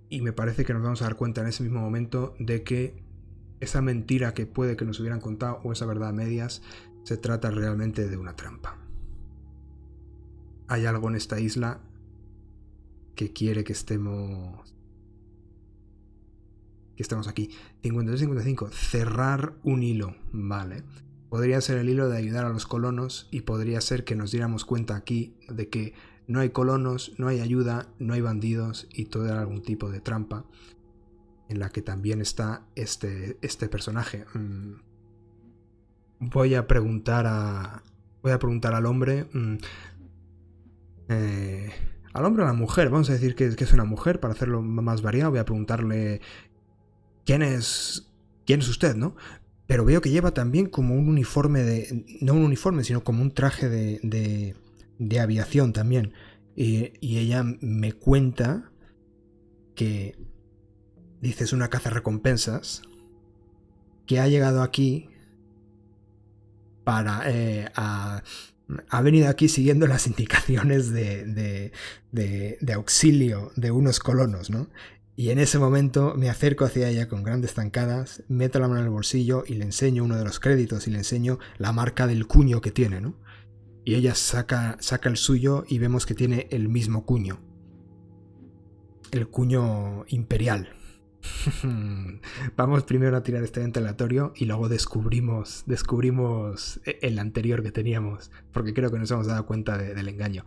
S1: Y me parece que nos vamos a dar cuenta en ese mismo momento de que esa mentira que puede que nos hubieran contado o esa verdad a medias se trata realmente de una trampa. Hay algo en esta isla que quiere que estemos aquí. 53-55. Cerrar un hilo. Vale. Podría ser el hilo de ayudar a los colonos y podría ser que nos diéramos cuenta aquí de que no hay colonos, no hay ayuda, no hay bandidos y todo era algún tipo de trampa en la que también está este personaje. Voy a preguntar al hombre. Al hombre o a la mujer. Vamos a decir que es una mujer para hacerlo más variado. Voy a preguntarle ¿quién es usted, no? Pero veo que lleva también como un uniforme no un uniforme, sino como un traje de aviación también. Y ella me cuenta que dice es una cazarrecompensas que ha llegado aquí para ha venido aquí siguiendo las indicaciones de auxilio de unos colonos, ¿no? Y en ese momento me acerco hacia ella con grandes zancadas, meto la mano en el bolsillo y le enseño uno de los créditos y le enseño la marca del cuño que tiene, ¿no? Y ella saca el suyo y vemos que tiene el mismo cuño. El cuño imperial. Vamos primero a tirar este evento aleatorio y luego descubrimos el anterior que teníamos, porque creo que nos hemos dado cuenta del engaño.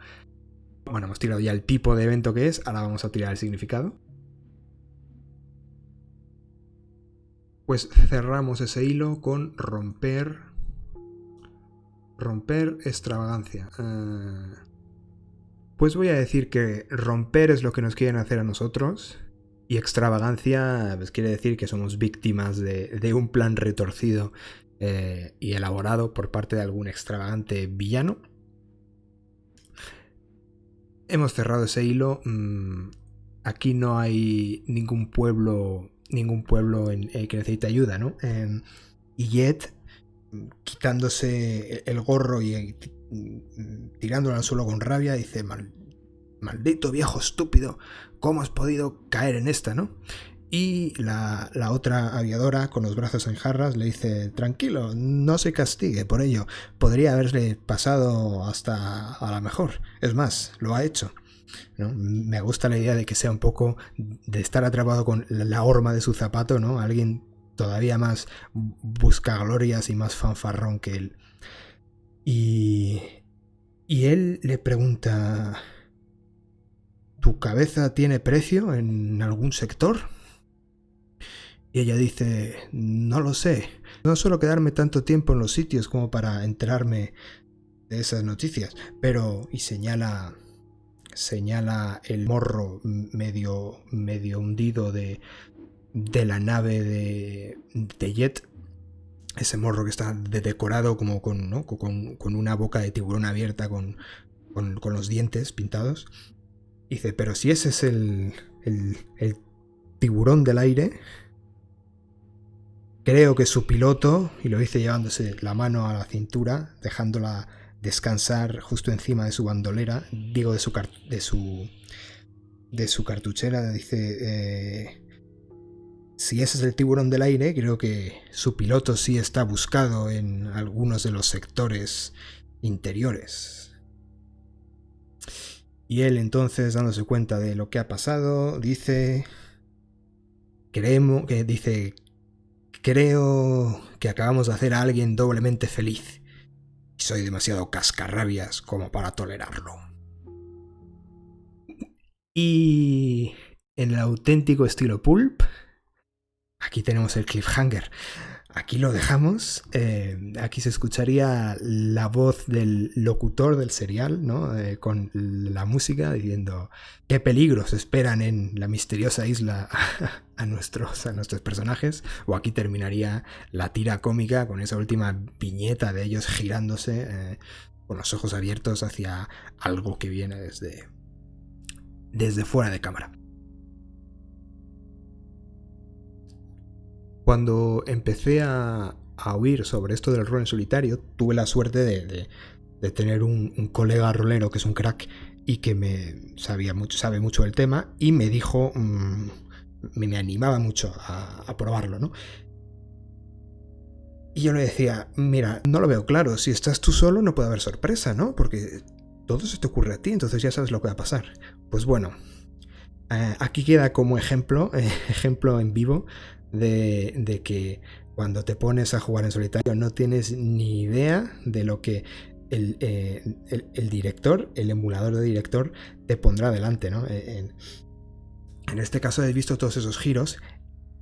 S1: Bueno, hemos tirado ya el tipo de evento que es, ahora vamos a tirar el significado. Pues cerramos ese hilo con romper extravagancia. Pues voy a decir que romper es lo que nos quieren hacer a nosotros y extravagancia pues quiere decir que somos víctimas de un plan retorcido y elaborado por parte de algún extravagante villano. Hemos cerrado ese hilo. Aquí no hay ningún pueblo que necesite ayuda, ¿no? Y Jet, quitándose el gorro y tirándolo al suelo con rabia, dice, maldito viejo estúpido, ¿cómo has podido caer en esta, no? Y la otra aviadora, con los brazos en jarras, le dice: tranquilo, no se castigue por ello. Podría haberle pasado hasta a lo mejor. Es más, lo ha hecho, ¿no? Me gusta la idea de que sea un poco de estar atrapado con la horma de su zapato, ¿no? Alguien todavía más buscaglorias y más fanfarrón que él. Y él le pregunta: ¿tu cabeza tiene precio en algún sector? Y ella dice: no lo sé. No suelo quedarme tanto tiempo en los sitios como para enterarme de esas noticias. Pero... y señala el morro medio hundido de la nave de Jet. Ese morro que está decorado como con, ¿no? con una boca de tiburón abierta, con los dientes pintados. Y dice: pero si ese es el tiburón del aire, creo que su piloto, y lo dice llevándose la mano a la cintura, dejándola descansar justo encima de su bandolera, digo de su cartuchera, dice: si ese es el tiburón del aire, creo que su piloto sí está buscado en algunos de los sectores interiores. Y él entonces, dándose cuenta de lo que ha pasado, dice: creo que acabamos de hacer a alguien doblemente feliz. Y soy demasiado cascarrabias como para tolerarlo. Y en el auténtico estilo pulp, aquí tenemos el cliffhanger. Aquí lo dejamos. Aquí se escucharía la voz del locutor del serial, ¿no? Con la música diciendo: qué peligros esperan en la misteriosa isla a nuestros personajes. O aquí terminaría la tira cómica con esa última viñeta de ellos girándose con los ojos abiertos hacia algo que viene desde fuera de cámara. Cuando empecé a oír sobre esto del rol en solitario, tuve la suerte de tener un colega rolero que es un crack y que sabe mucho del tema, y me dijo, me animaba mucho a probarlo, ¿no? Y yo le decía: mira, no lo veo claro, si estás tú solo no puede haber sorpresa, ¿no? Porque todo se te ocurre a ti, entonces ya sabes lo que va a pasar. Pues bueno, aquí queda como ejemplo en vivo de que cuando te pones a jugar en solitario no tienes ni idea de lo que el director, el emulador de director, te pondrá delante, ¿no? En este caso he visto todos esos giros,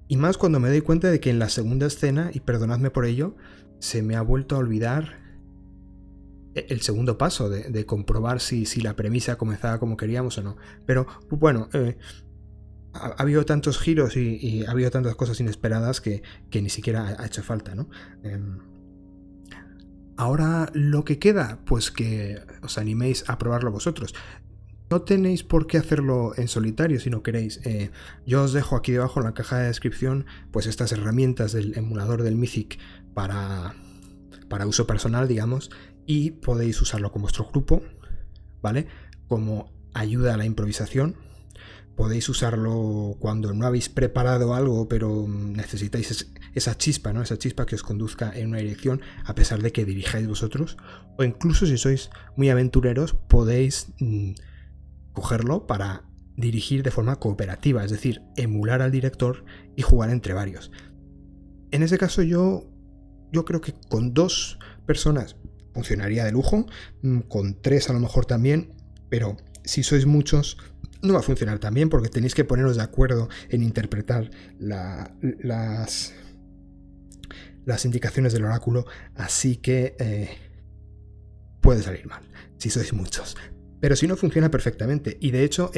S1: y más cuando me doy cuenta de que en la segunda escena, y perdonadme por ello, se me ha vuelto a olvidar el segundo paso de comprobar si la premisa comenzaba como queríamos o no. Pero bueno, ha habido tantos giros y ha habido tantas cosas inesperadas que ni siquiera ha hecho falta, ¿no? Ahora lo que queda, pues que os animéis a probarlo vosotros. No tenéis por qué hacerlo en solitario si no queréis. Yo os dejo aquí debajo en la caja de descripción pues estas herramientas del emulador del Mythic para uso personal, digamos, y podéis usarlo con vuestro grupo, ¿vale? Como ayuda a la improvisación. Podéis usarlo cuando no habéis preparado algo, pero necesitáis esa chispa, ¿no? Esa chispa que os conduzca en una dirección, a pesar de que dirijáis vosotros. O incluso si sois muy aventureros, podéis cogerlo para dirigir de forma cooperativa, es decir, emular al director y jugar entre varios. En ese caso yo creo que con 2 personas funcionaría de lujo, con 3 a lo mejor también, pero si sois muchos no va a funcionar tan bien porque tenéis que poneros de acuerdo en interpretar las indicaciones del oráculo, así que puede salir mal si sois muchos. Pero si no, funciona perfectamente, y de hecho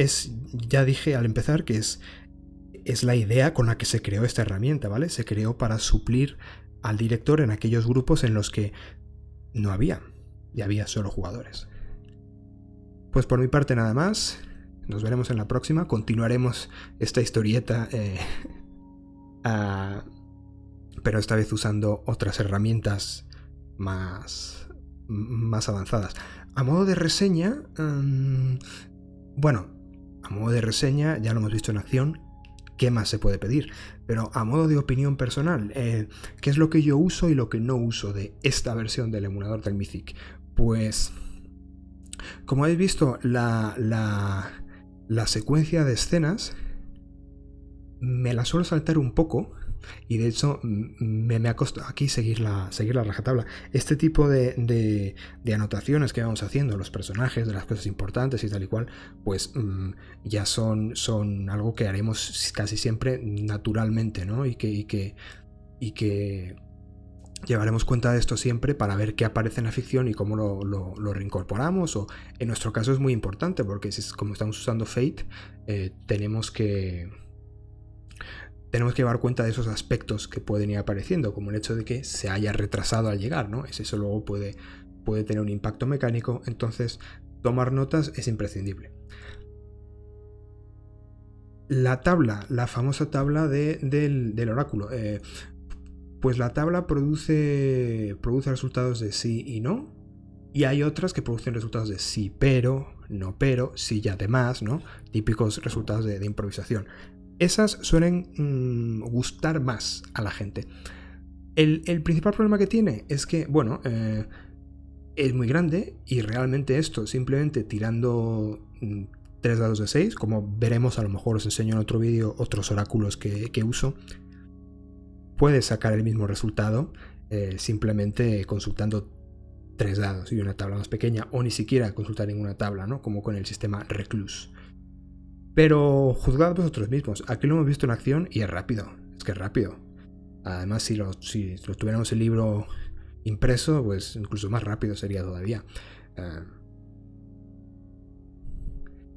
S1: ya dije al empezar que es la idea con la que se creó esta herramienta, ¿vale? Se creó para suplir al director en aquellos grupos en los que no había, y había solo jugadores. Pues por mi parte nada más. Nos veremos en la próxima. Continuaremos esta historieta, pero esta vez usando otras herramientas más avanzadas. A modo de reseña, ya lo hemos visto en acción, ¿qué más se puede pedir? Pero a modo de opinión personal, ¿qué es lo que yo uso y lo que no uso de esta versión del emulador del Mythic? Pues, como habéis visto, la secuencia de escenas me la suelo saltar un poco, y de hecho me ha costado aquí seguir la rajatabla. Este tipo de anotaciones que vamos haciendo, los personajes, de las cosas importantes y tal y cual, pues ya son algo que haremos casi siempre naturalmente, ¿no? Y que llevaremos cuenta de esto siempre para ver qué aparece en la ficción y cómo lo reincorporamos. O en nuestro caso es muy importante, porque como estamos usando Fate, tenemos que llevar cuenta de esos aspectos que pueden ir apareciendo, como el hecho de que se haya retrasado al llegar, ¿no? Eso luego puede tener un impacto mecánico, entonces tomar notas es imprescindible. La tabla, la famosa tabla del oráculo. Pues la tabla produce resultados de sí y no, y hay otras que producen resultados de sí pero, no pero, sí y además, ¿no? Típicos resultados de improvisación. Esas suelen gustar más a la gente. El principal problema que tiene es que, bueno, es muy grande, y realmente esto, simplemente tirando 3 dados de 6, como veremos, a lo mejor os enseño en otro vídeo otros oráculos que uso, puedes sacar el mismo resultado simplemente consultando 3 dados y una tabla más pequeña, o ni siquiera consultar ninguna tabla, ¿no? Como con el sistema Recluse. Pero juzgad vosotros mismos. Aquí lo hemos visto en acción y es rápido. Es que es rápido. Además, si tuviéramos el libro impreso, pues incluso más rápido sería todavía.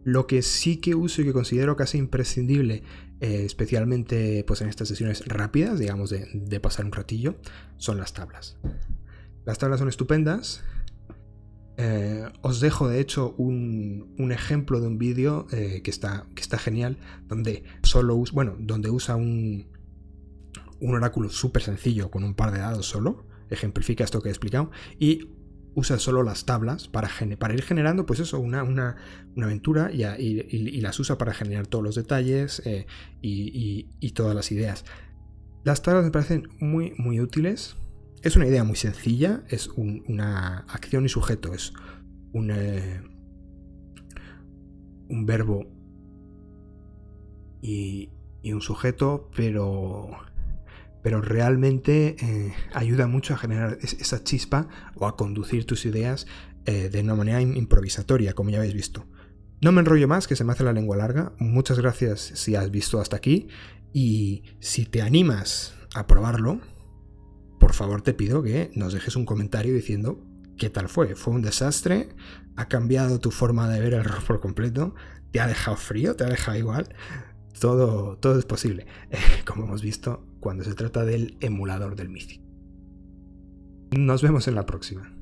S1: Lo que sí que uso y que considero casi imprescindible, especialmente pues en estas sesiones rápidas, digamos, de pasar un ratillo, son las tablas. Las tablas son estupendas. Os dejo de hecho un ejemplo de un vídeo que está genial, donde usa un oráculo súper sencillo con un par de dados solo, ejemplifica esto que he explicado, y usa solo las tablas para ir generando, pues eso, una aventura, y las usa para generar todos los detalles y todas las ideas. Las tablas me parecen muy, muy útiles. Es una idea muy sencilla, es una acción y sujeto, es un verbo y un sujeto, pero realmente ayuda mucho a generar esa chispa o a conducir tus ideas de una manera improvisatoria, como ya habéis visto. No me enrollo más, que se me hace la lengua larga. Muchas gracias si has visto hasta aquí, y si te animas a probarlo, por favor te pido que nos dejes un comentario diciendo qué tal fue. ¿Fue un desastre? ¿Ha cambiado tu forma de ver el rol por completo? ¿Te ha dejado frío? ¿Te ha dejado igual? Todo es posible, como hemos visto cuando se trata del emulador del Mythic. Nos vemos en la próxima.